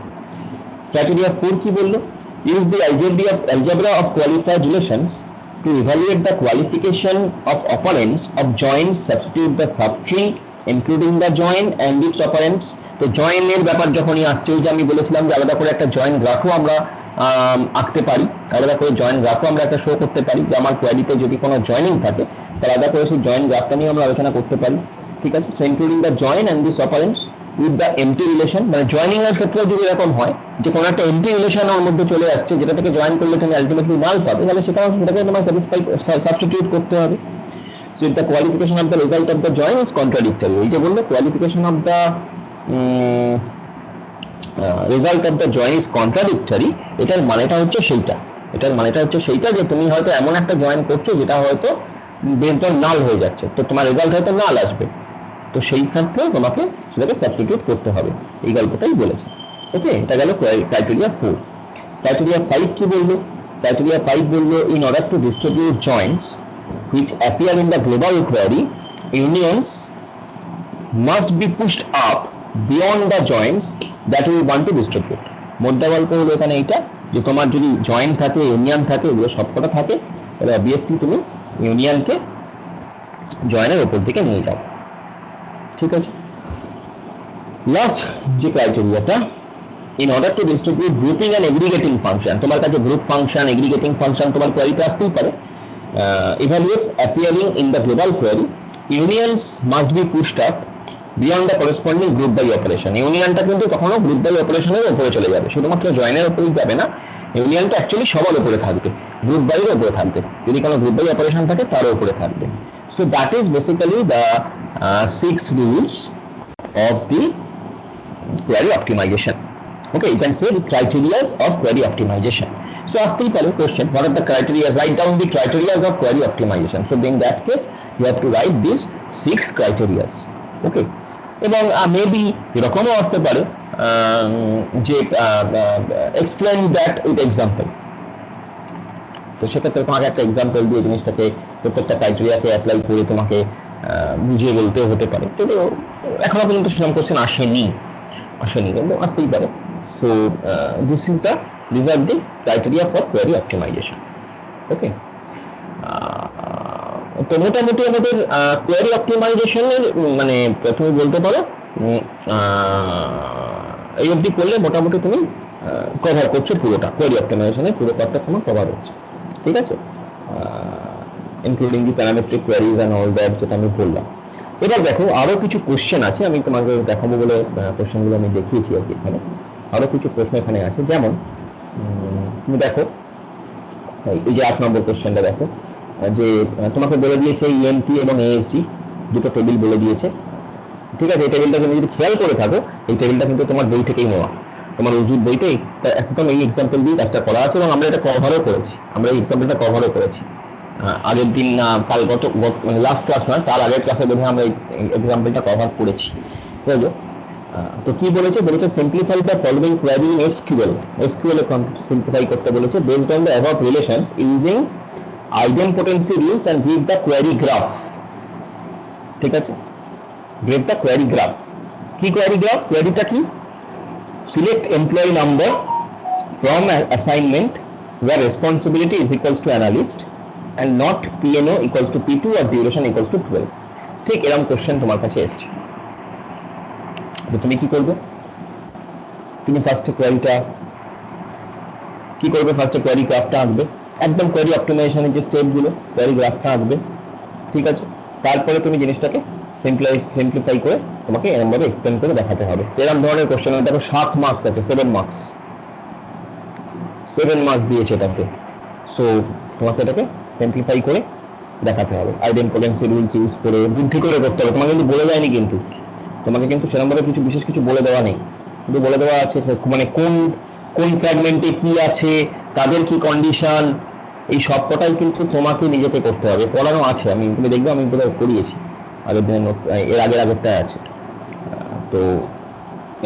ক্রাইটেরিয়া 4 কি বললো? Use the algebra of qualified relations to evaluate the qualification of operands of joins, substitute the subtree including the join and its operands. তো জয়েন এর ব্যাপার যখনই আসছে, ওই যে আমি বলেছিলাম যে আলাদা করে একটা জয়েন গ্রাফও আমরা আঁকতে পারি, আলাদা করে জয়েন গ্রাফও আমরা একটা শো করতে পারি যে আমার কোয়ারিতে যদি কোনো জয়েনিং থাকে তাহলে আলাদা করে সেই জয়েন গ্রাফটা নিয়ে আমরা আলোচনা করতে পারি। ঠিক আছে, so including the join and this operands with the empty relation. মানে জয়েনিং এর ক্ষেত্রে যদি এরকম হয় যে কোনো একটা এমটি রিলেশন ওর মধ্যে চলে আসছে যেটা থেকে জয়েন করলে তুমি আলটিমেটলি নাল পাবে, তাহলে সেটাকে তোমার সাবস্টিটিউট করতে হবে। So if the qualification of the result of the join is contradictory, এই যে বললো qualification of the result of the join is contradictory, এটার মানেটা হচ্ছে সেইটা, যে তুমি হয়তো এমন একটা জয়েন করছো যেটা হয়তো বেসড অন নাল হয়ে যাচ্ছে, তো তোমার রেজাল্ট হয়তো নাল আসবে, তো সেই ক্ষেত্রে তোমাকে সেটাকে সাবস্টিটিউট করতে হবে। এই গল্পটাই বলেছে। ওকে, এটা গেল ক্রাইটেরিয়া 4। ক্রাইটেরিয়া 5 কি বললো? ক্রাইটেরিয়া 5 বললো in order to distribute joins which appear in the global query, unions must be pushed up beyond the joins that we want to distribute. মোদ্দা গল্প হলো এখানে এইটা যে তোমার যদি জয়েন থাকে, ইউনিয়ন থাকে, এগুলো সবকটা থাকে, তাহলে অবভিয়াসলি তুমি ইউনিয়নকে জয়েনের উপর দিকে নিয়ে যাও। ঠিক আছে, লাস্ট যে ক্রাইটেরিয়াটা, in order to distribute grouping and aggregating function, তোমার কাছে গ্রুপ ফাংশন, এগ্রিগেটিং ফাংশন তোমার কোয়ারিতে আসতেই পারে। Evaluates appearing in the global query, unions must be pushed up beyond the corresponding group by operation. ইউনিয়নটা কিন্তু কখনো গ্রুপ বাই অপারেশনের উপরে চলে যাবে, শুধুমাত্র জয়েনের উপরেই যাবে না, ইউনিয়নটা অ্যাকচুয়ালি সবার উপরে থাকবে, গ্রুপ বাইয়ের উপরে থাকবে, যদি কোনো গ্রুপ বাই অপারেশন থাকে তার উপরে থাকবে। So that is basically the 6 rules of the query optimization. Okay, you can say the criteria of query optimization. So আসতেই পারে question, what are the criteria? Write down the criteria of query optimization. So in that case you have to write these 6 criteria. Okay, এবং maybe এরকমও আসতে পারে যে explain that with example. তো সেক্ষেত্রে তোমাকে একটা এক্সাম্পল দিয়ে জিনিসটাকে প্রত্যেকটা ক্রাইটেরিয়াকে অ্যাপ্লাই করে তোমাকে বুঝিয়ে বলতেও হতে পারে। কিন্তু এখনো পর্যন্ত সেরকম কোশ্চেন আসেনি, কিন্তু আসতেই পারে। So this are the criteria for query optimisation. Okay, তো মোটামুটি আমাদের কোয়েরি অপটিমাইজেশনের মানে তুমি বলতে পারো এই অবধি করলে মোটামুটি তুমি কভার করছো পুরোটা, কোয়েরি অপটিমাইজেশনের পুরো পার্টটা তোমার কভার হচ্ছে, ঠিক আছে, including the parametric queries and all that, যেটা আমি বললাম। এবার দেখো আরো কিছু কোশ্চেন আছে, আমি তোমাকে দেখাবো বলে কোশ্চেনগুলো আমি দেখিয়েছি আর কি। এখানে আরো কিছু প্রশ্ন এখানে আছে, যেমন তুমি দেখো এই যে 8 নম্বর কোশ্চেনটা দেখো, যে তোমাকে বলে দিয়েছে ইএমপি এবং এএসজি দুটো টেবিল বলে দিয়েছে, ঠিক আছে। এই টেবিলটা তুমি যদি খেয়াল করে থাকো, এই টেবিলটা কিন্তু তোমার বই থেকেই নেওয়া, তোমার উজুর বইতে একদম এই এক্সাম্পল দিয়ে কাজটা করা আছে, এবং আমরা এটা কভারও করেছি, আমরা এই এক্সাম্পলটা কভারও করেছি আগের দিন না কাল গত মানে লাস্ট ক্লাস নয়, তার আগের ক্লাসে বোধহয় আমরা এই এক্সাম্পলটা কভার করেছি, বুঝলো। তো কি বলেছে, simplify the following query in SQL. SQL এ সিম্পলিফাই করতে বলেছে based on the above relations using idempotency rules and give the query graph, ঠিক আছে। Give the query graph. কি কোয়েরি গ্রাফ? কোয়েরিটা কি? Select employee number from assignment where responsibility is equals to analyst and not PNO equals to P2 or duration equals to 12। ঠিক এরকম question তোমার কাছে এসছে, তো তুমি কি করবে? তুমি ফার্স্টে কোয়েরিটা কি করবে? ফার্স্টে কোয়েরি গ্রাফটা আঁকবে, একদম কোয়েরি অপটিমাইজেশনের যে স্টেপগুলো, কোয়েরি গ্রাফটা আঁকবে, ঠিক আছে। তারপরে তুমি জিনিসটাকে সিম্পলিফাই করে তোমাকে এরকম ভাবে এক্সপ্লেন করে দেখাতে হবে। এরকম ধরনের কোশ্চেন দেখো 7 মার্কস আছে, 7 মার্কস দিয়েছে এটাকে। সো তোমাকে এটাকে সিম্পলিফাই করে দেখাতে হবে, আইডেন্টিফাই রুলস ইউজ করে বুদ্ধি করে করতে হবে। তোমাকে কিন্তু বলে দেয়নি, কিন্তু তোমাকে কিন্তু সেরকমভাবে কিছু বিশেষ কিছু বলে দেওয়া নেই, শুধু বলে দেওয়া আছে মানে কোন ফ্র্যাগমেন্টে কি আছে, তাদের কি কন্ডিশন, এই সবকটাই কিন্তু তোমাকে নিজেকে করতে হবে। পড়ানো আছে, তুমি দেখবে আমি বোধহয় করিয়েছি আগের দিনের নোট, এর আগেরটাই আছে। তো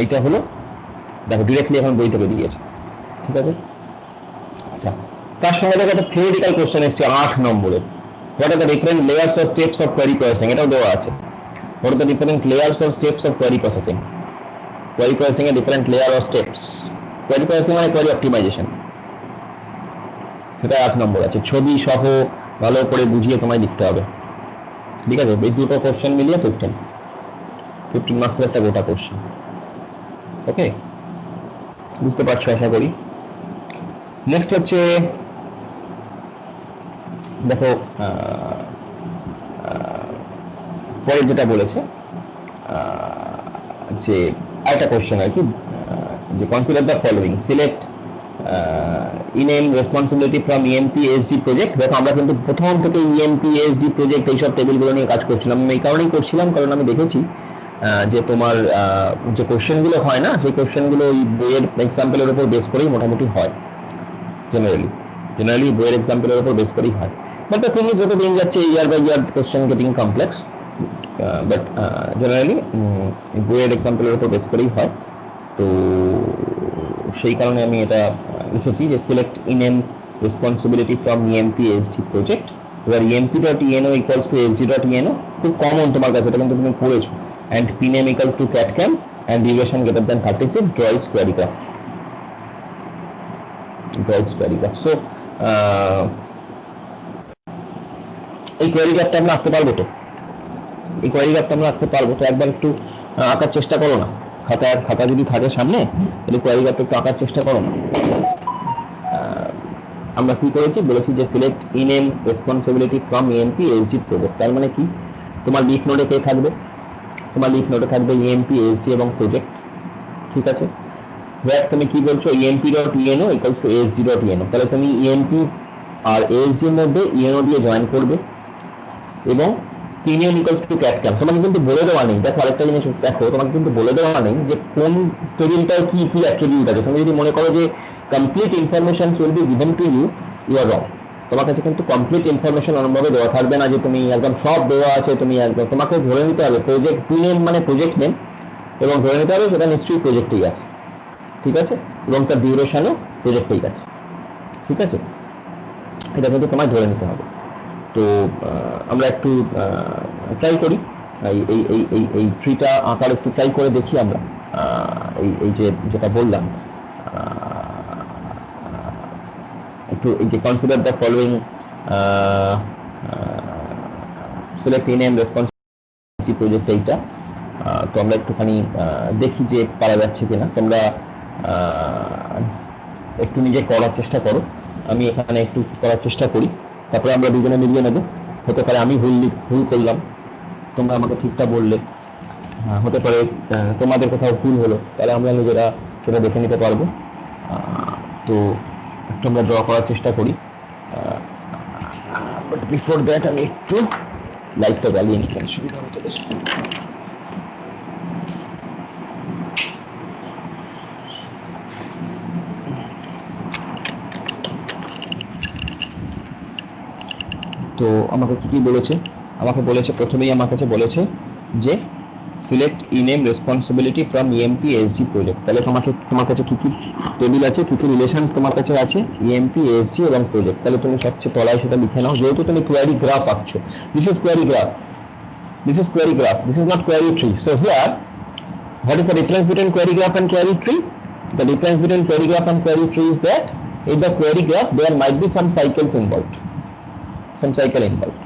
এইটা হলো, দেখো ডিরেক্টলি এখন বই থেকে দিয়েছে, ঠিক আছে। আচ্ছা, তার সঙ্গে দেখো একটা থিওরিটিক্যাল কোশ্চেন এসেছে 8 নম্বরে। What are the different layers of steps of query processing, এটাও দেওয়া আছে। What are the different layers of steps of query processing, query processing এর different layer of steps. Query processing মানে কোয়েরি অপটিমাইজেশন, সেটা 8 নম্বর আছে, ছবি সহ ভালো করে বুঝিয়ে তোমায় লিখতে হবে, ঠিক আছে। এই দুটো কোশ্চেন মিলিয়ে 15 মার্কসের একটা গোটা কোশ্চেন। ওকে, বুঝতে পারছো আশা করি। নেক্সট হচ্ছে দেখো পরে যেটা বলেছে যে আরেকটা কোশ্চেন আর কি, যে consider the following, select ename responsibility from EMP SD project. দেখো আমরা কিন্তু প্রথম থেকে ইএমপি এসডি প্রজেক্ট এইসব টেবিলগুলো নিয়ে কাজ করছিলাম। এই কারণেই করছিলাম কারণ আমি দেখেছি যে তোমার যে কোশ্চেনগুলো হয় না, সেই কোশ্চেনগুলো এই বইয়ের এক্সাম্পলের উপর বেস করেই মোটামুটি হয়, জেনারেলি বইয়ের এক্সাম্পলের উপর বেস করেই হয়। বাট দ্য থিং ইজ, যত দিন যাচ্ছে year by year question getting complex, but generally বইয়ের এক্সাম্পলের উপর বেস করেই হয়। তো সেই কারণে আমি এটা লিখেছি যে select ename responsibility from EMP SD project, এবার emp.eno equals to sd.eno খুব কমন তোমার কাছে, এটা কিন্তু তুমি পড়েছো, and pname equals to catcam and duration greater than 36, draw its query graph. So এই কোয়েরি গ্রাফটা আমরা আঁকতে পারবো তো? এই কোয়েরি গ্রাফটা আমরা আঁকতে পারবো তো? একবার একটু আঁকার চেষ্টা করো না, খাতা যদি থাকে সামনে তাহলে কোয়েরি গ্রাফটা একটু আঁকার চেষ্টা করো না। আমরা কি করেছি বলেছি যে select ename responsibility from EMP SD project. তার মানে কি, তোমার লিফ নোটে কে থাকবে? তোমার লিফ নোটে থাকবে ইএমপি এসডি এবং প্রজেক্ট, ঠিক আছে। এবার তুমি কি বলছো, emp.eno equals to sd.eno, তাহলে তুমি ইএমপি আর এসডি এর মধ্যে ইএনও দিয়ে জয়েন করবে এবং pname equals to catcam। তোমাকে কিন্তু বলে দেওয়া নেই, দেখো আরেকটা জিনিস দেখো, তোমাকে কিন্তু বলে দেওয়া নেই যে কোন টেবিলটায় কি কি অ্যাট্রিবিউট আছে। তুমি যদি মনে করো যে complete information will be given to you, you are wrong. তোমার কাছে কিন্তু কমপ্লিট ইনফরমেশন অনুভাবে দেওয়া থাকবে না যে তুমি একদম সব দেওয়া আছে, তুমি একদম, তোমাকে ধরে নিতে হবে প্রজেক্ট নেম মানে প্রজেক্ট নেম, এবং ধরে নিতে হবে সেটা নিশ্চয়ই প্রজেক্টেই আছে, ঠিক আছে, এবং তার ডিউরেশনও প্রজেক্টেই আছে, ঠিক আছে, এটা কিন্তু তোমায় ধরে নিতে হবে। তো আমরা একটু ট্রাই করি, এই এই এই এই এই ট্রিটা আঁকার একটু ট্রাই করে দেখি আমরা। এই এই যে যেটা বললাম, একটু এই যে consider the following select in and responsibility project, এইটা তো আমরা একটুখানি দেখি যে পারা যাচ্ছে কিনা। তোমরা একটু নিজে করার চেষ্টা করো, আমি এখানে একটু করার চেষ্টা করি, তারপরে আমরা দুজনে মিলিয়ে নেব। হতে পারে আমি ভুল করলাম, তোমরা আমাকে ঠিকটা বললে, হতে পারে তোমাদের কোথাও ভুল হলো, তাহলে আমরা নিজেরা সেটা দেখে নিতে পারবো। তো একটু আমরা ড্র করার চেষ্টা করি, বাট বিফোর দ্যাট আমি একটু লাইটটা জ্বালিয়ে নিতে সুবিধা হতো। তো আমাকে কি বলেছে, আমাকে বলেছে প্রথমেই আমার কাছে বলেছে যে select ename responsibility from EMP SG project. তাহলে তোমার কাছে কি টেবিল আছে, কি রিলেশনস তোমার কাছে আছে, ইএমপি এসজি এবং প্রজেক্ট। তাহলে তুমি সবচেয়ে তলায় সেটা লিখে নাও, যেহেতু তুমি কোয়ারি গ্রাফ আঁকছো। This is query graph, this is query graph, this is not query tree. So here what is the difference between query graph and query tree? The difference between query graph and query tree is that in the query graph there might be some cycles involved, some cycle involved,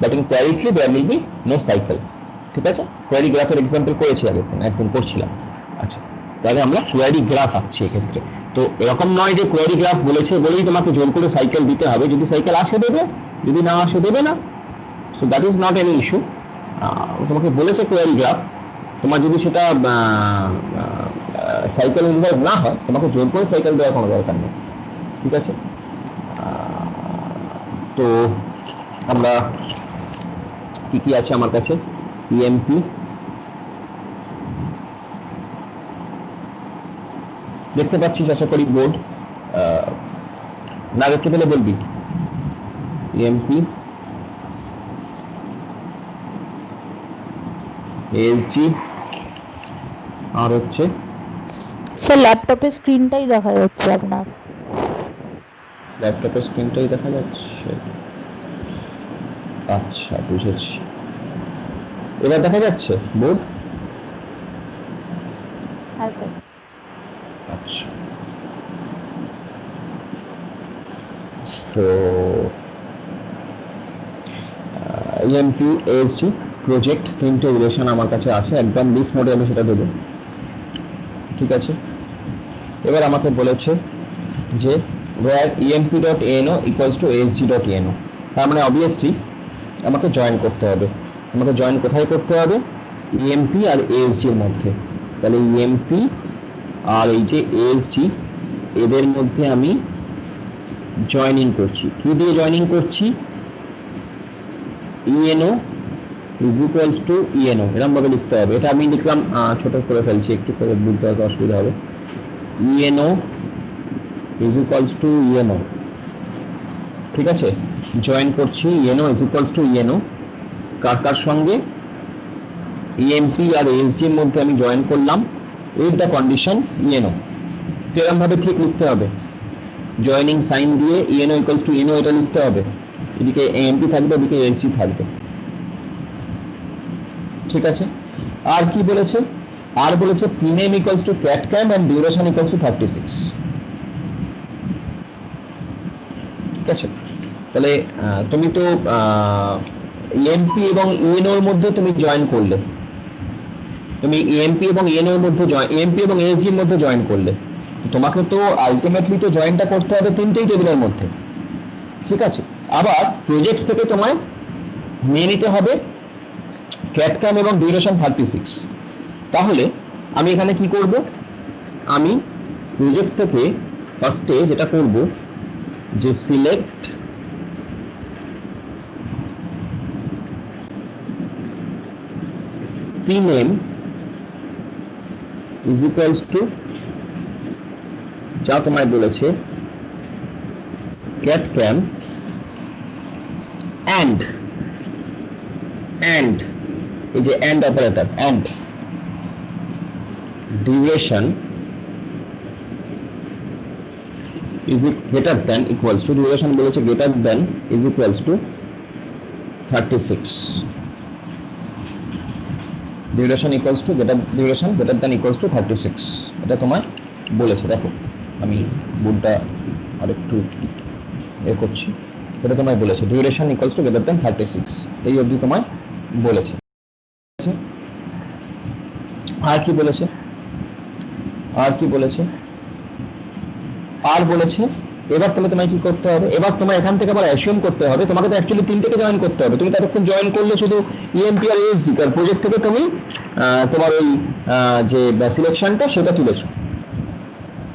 but in query tree there will be no cycle, ঠিক আছে। Query গ্রাফের example করেছি একদিন করছিলাম। আচ্ছা, তাহলে আমরা query graph আঁকছি এক্ষেত্রে। তো এরকম নয় যে কোয়ারি গ্রাফ বলেছে বলেই তোমাকে জোর করে সাইকেল দিতে হবে, যদি সাইকেল আসে দেবে, যদি না আসে দেবে না। So that is not any issue. তোমাকে বলেছে কোয়ারি গ্রাফ, তোমার যদি সেটা সাইকেল ইনভলভ না হয়, তোমাকে জোর করে সাইকেল দেওয়ার কোনো দরকার নেই, ঠিক আছে। তো আমরা কি আছে আমার কাছে, ইএমপি দেখতে পাচ্ছিস আশা করি, বোর্ড না দেখতে পেলে বলবি। ইএমপি এসজি আর হচ্ছে স্যার ল্যাপটপের স্ক্রিনটাই দেখা যাচ্ছে আপনার, ল্যাপটপের স্ক্রিনটাই দেখা যাচ্ছে। আচ্ছা, বুঝেছি, এবার দেখা যাচ্ছে বোর্ড। হ্যাঁ স্যার। আচ্ছা, তো ইএমপি এসজি প্রজেক্ট তিনটে রিলেশন আমার কাছে আছে, একদম লিস্ট মোডে আমি সেটা দেবো, ঠিক আছে। এবার আমাকে বলেছে যে where emp.ano equals to asg.ano, তার মানে অবভিয়াসলি আমাকে জয়েন করতে হবে। আমাকে জয়েন কোথায় করতে হবে, ইএমপি আর এএসজি এর মধ্যে। তাহলে ইএমপি আর এই যে এএসজি এদের মধ্যে আমি জয়েনিং করছি। কি দিয়ে জয়েনিং করছি, ENO is equals to ENO, এরকম ভাবে লিখতে হবে। এটা আমি লিখলাম, ছোট করে ফেলছি, একটু করে বুঝতে হয়তো অসুবিধা হবে। ENO is equals to ENO, ঠিক আছে। জয়েন করছি ENO is equals to ENO, কার কার সঙ্গে, ইএমপি আর এএসজি এর মধ্যে আমি জয়েন করলাম উইথ দ্য কন্ডিশন ইএনও। এরকম ভাবে ঠিক লিখতে হবে, জয়েনিং সাইন দিয়ে ইএনও ইকুয়ালস টু ইএনও এটা লিখতে হবে। এদিকে এএমপি থাকবে, এদিকে এএসজি থাকবে, ঠিক আছে। আর কি বলেছে, আর বলেছে pname equals to catcam and duration equals to 36, ঠিক আছে। তাহলে তুমি তো ইএমপি এবং ইএনও এর মধ্যে তুমি জয়েন করলে, তুমি ইএমপি এবং ইএনও এর মধ্যে ইএমপি এবং এএসজি এর মধ্যে জয়েন করলে, তোমাকে তো আলটিমেটলি তো জয়েনটা করতে হবে তিনটেই টেবিলের মধ্যে, ঠিক আছে। আবার প্রজেক্ট থেকে তোমায় নিয়ে নিতে হবে ক্যাটক্যাম এবং ডিউরেশন 36। তাহলে আমি এখানে কি করব, আমি প্রজেক্ট থেকে ফার্স্টে যেটা করব যে select pname is equals to যা তোমায় বলেছে catcam and এই যে and operator, and duration is greater than equals to duration বলেছে greater than is equals to 36 duration equals to duration greater than equals to 36 এটা তোমায় বলেছে দেখো আমি বোর্ডটা আরেকটু করছি এটা তোমায় বলেছে duration equals to greater than 36 এই অবধি তোমায় বলেছে আর কি বলেছে আর বলেছে এবার তাহলে তোমায় কি করতে হবে এবার তোমায় এখান থেকে আবার অ্যাসিউম করতে হবে তোমাকে তো অ্যাকচুয়ালি তিনটেকে জয়েন করতে হবে তুমি ততক্ষণ জয়েন করলে শুধু ইএমপি আর এসজি আর প্রজেক্ট থেকে তুমি তোমার ওই যে সিলেকশনটা সেটা তুলেছো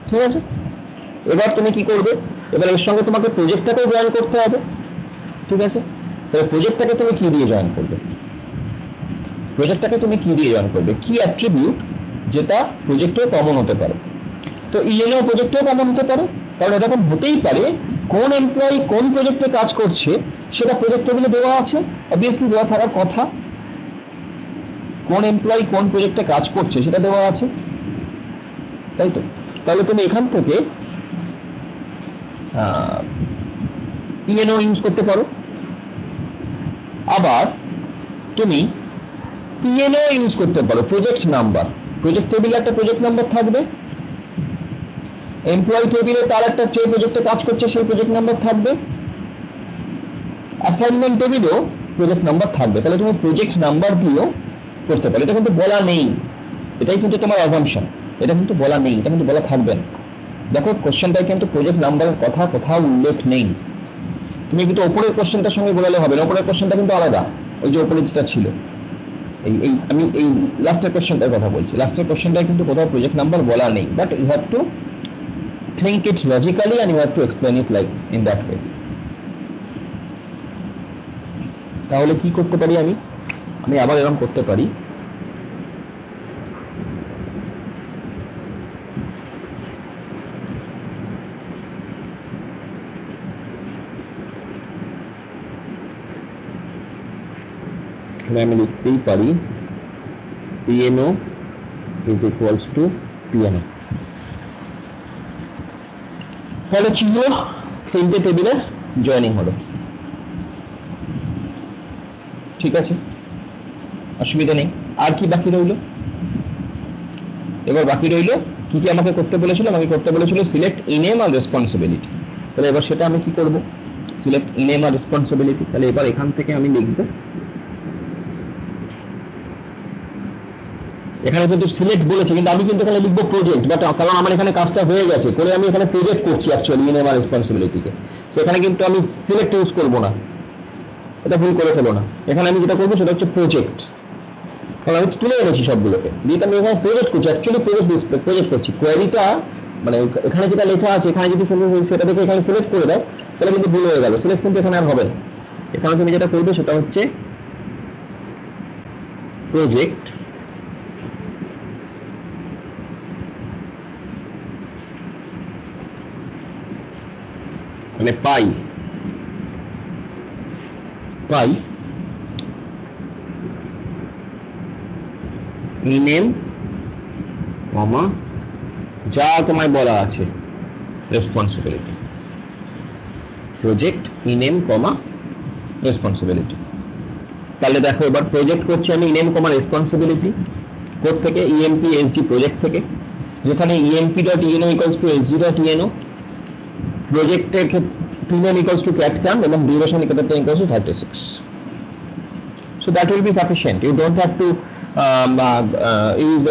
ঠিক আছে এবার তুমি কি করবে এবার এর সঙ্গে তোমাকে প্রজেক্টটাকেও জয়েন করতে হবে ঠিক আছে তাহলে প্রজেক্টটাকে তুমি কি দিয়ে জয়েন করবে কি অ্যাট্রিবিউট যেটা প্রজেক্টেও কমন হতে পারে তো ইএনও প্রজেক্টেও কমন হতে পারে কারণ এরকম হতেই পারে কোন এমপ্লয়ি কোন প্রজেক্টে কাজ করছে সেটা প্রজেক্ট টেবিলে দেওয়া আছে অবভিয়াসলি দেওয়া থাকার কথা কোন এমপ্লয়ি কোন প্রজেক্টে কাজ করছে সেটা দেওয়া আছে তাই তো তাহলে তুমি এখান থেকে ইএনও ইউজ করতে পারো আবার তুমি পিএনও ইউজ করতে পারো প্রজেক্ট নাম্বার প্রজেক্ট টেবিলে একটা প্রজেক্ট নাম্বার থাকবে এমপ্লয়ি টেবিলে তার একটা যে প্রজেক্টে কাজ করছে সেই প্রজেক্ট নাম্বার থাকবে অ্যাসাইনমেন্ট টেবিলেও প্রজেক্ট নাম্বার থাকবে তাহলে তুমি প্রজেক্ট নাম্বার দিয়েও করতে পারো এটা কিন্তু বলা নেই এটাই কিন্তু তোমার অ্যাজাম্পশন এটা কিন্তু বলা নেই এটা কিন্তু বলা থাকবে না দেখো কোশ্চেনটাই কিন্তু প্রজেক্ট নাম্বারের কথা কোথাও উল্লেখ নেই তুমি কিন্তু ওপরের কোশ্চেনটার সঙ্গে বলালে হবে না ওপরের কোশ্চেনটা কিন্তু আলাদা ওই যে ওপরে যেটা ছিল এই আমি এই লাস্টের কোশ্চেনটার কথা বলছি লাস্টের কোশ্চেনটায় কিন্তু কোথাও প্রজেক্ট নাম্বার বলা নেই but you have to think it logically and you have to explain it like in that way তাহলে কি করতে পারি আমি আবার এরকম করতে পারি আমি লিখতেই পারি PNO is equals to PNO তাহলে কি হলো তিনটে টেবিলের জয়েনিং হলো ঠিক আছে অসুবিধা নেই আর কি বাকি রইল এবার বাকি রইল কি কি আমাকে করতে বলেছিল সিলেক্ট ইনেম আর রেসপন্সিবিলিটি তাহলে এবার সেটা আমি কি করব সিলেক্ট ইনেম আর রেসপন্সিবিলিটি তাহলে এবার এখান থেকে আমি লিখব এখানে কিন্তু সিলেক্ট বলেছে কিন্তু আমি কিন্তু এখানে লিখবো প্রজেক্ট বাট কারণ আমার এখানে কাজটা হয়ে গেছে করে আমি এখানে প্রজেক্ট করছি অ্যাকচুয়ালি ইন আমার রেসপন্সিবিলিটিকে সেখানে কিন্তু আমি সিলেক্ট ইউজ করব না এটা ভুল করে ফেলো না এখানে আমি যেটা করবো সেটা হচ্ছে প্রজেক্ট কারণ আমি তুলে এনেছি সবগুলোকে দিয়ে আমি এখানে প্রজেক্ট করছি অ্যাকচুয়ালি প্রজেক্ট করছি কোয়ারিটা মানে এখানে যেটা লেখা আছে এখানে যদি সেটা দেখে এখানে সিলেক্ট করে দাও তাহলে কিন্তু ভুল হয়ে গেল সিলেক্ট কিন্তু এখানে আর হবে না এখানে তুমি যেটা করবে সেটা হচ্ছে প্রজেক্ট মানে পাই ইনেম কমা যা তোমায় বলা আছে রেসপন্সিবিলিটি প্রজেক্ট ইনেম কমা রেসপন্সিবিলিটি তাহলে দেখো এবার প্রজেক্ট করছি আমি ইনেম কমা রেসপন্সিবিলিটি কোড থেকে ইএমপি এসডি প্রজেক্ট থেকে যেখানে emp.eno equals to sg.eno প্রজেক্টের PNAME equals to catcam এবং duration equals to 36 so that will be sufficient you don't have to use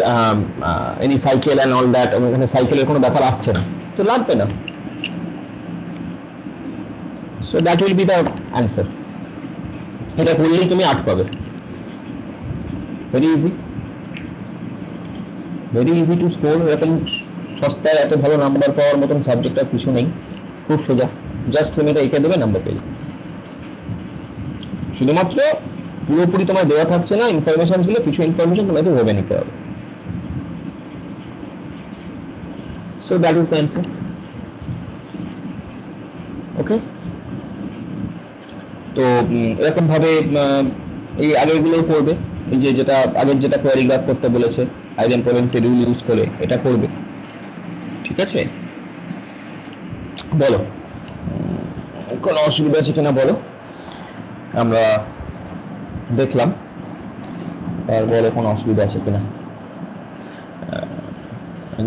any cycle and all that এখানে সাইকেলের কোনো ব্যাপার আসছে না তো লাগবে না so that will be the answer এটা করলেই তুমি 8 পাবে very easy to score এরকম সস্তায় এত ভালো নাম্বার পাওয়ার মতন সাবজেক্ট আর কিছু নেই খুব সোজা জাস্ট তুমি এটা এঁকে দেবে নাম্বার পেয়ে শুধুমাত্র পুরোপুরি তোমায় দেওয়া থাকছে না ইনফরমেশন গুলো কিছু ইনফরমেশন তোমাকে ভেবে নিতে হবে so that is the answer okay তো এরকম ভাবে এই আগেরগুলোও করবে এই যে যেটা আগের যেটা কোয়ারি গ্রাফ করতে বলেছে আইডেম্পোটেন্সি রুল ইউজ করে এটা করবে। ঠিক আছে, বলো কোনো অসুবিধা আছে কিনা বলো। আমরা দেখলাম, আর বলো কোনো অসুবিধা আছে কিনা।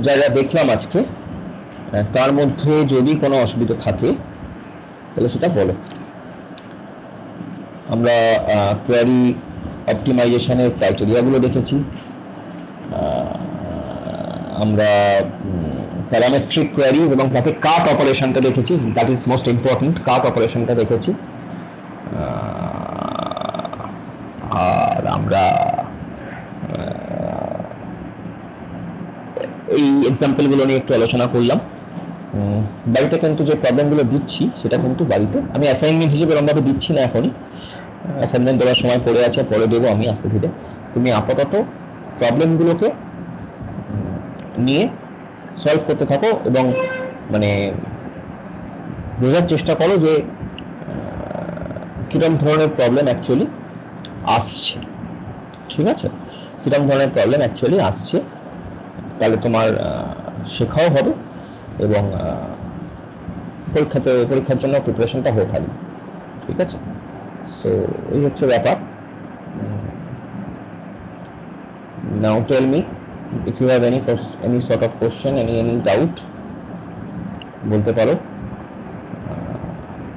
যা যা দেখলাম আজকে তার মধ্যে যদি কোনো অসুবিধা থাকে তাহলে সেটা বলো। আমরা কোয়ারি অপটিমাইজেশনের ক্রাইটেরিয়াগুলো দেখেছি, আমরা প্যারামেট্রিক কোয়ারি এবং তাকে কাট অপারেশনটা দেখেছি, দ্যাট ইজ মোস্ট ইম্পর্টেন্ট, কাট অপারেশনটা দেখেছি। আর আমরা এই এক্সাম্পলগুলো নিয়ে একটু আলোচনা করলাম। বাড়িতে কিন্তু যে প্রবলেমগুলো দিচ্ছি সেটা কিন্তু বাড়িতে আমি অ্যাসাইনমেন্ট হিসেবে এরকমভাবে দিচ্ছি না, এখনই অ্যাসাইনমেন্ট দেওয়ার সময় পড়ে আছে, পরে দেবো আমি আস্তে ধীরে। তুমি আপাতত প্রবলেমগুলোকে নিয়ে সলভ করতে থাকো এবং মানে বোঝার চেষ্টা করো যে কিরকম ধরনের প্রবলেম অ্যাকচুয়ালি আসছে। ঠিক আছে, কিরকম ধরনের প্রবলেম অ্যাকচুয়ালি আসছে, তাহলে তোমার শেখাও হবে এবং পরীক্ষার জন্য প্রিপারেশনটা হয়ে থাকবে। ঠিক আছে, সো এই হচ্ছে ব্যাপার। Now tell me if you have any sort of question, any doubt বলতে পারো।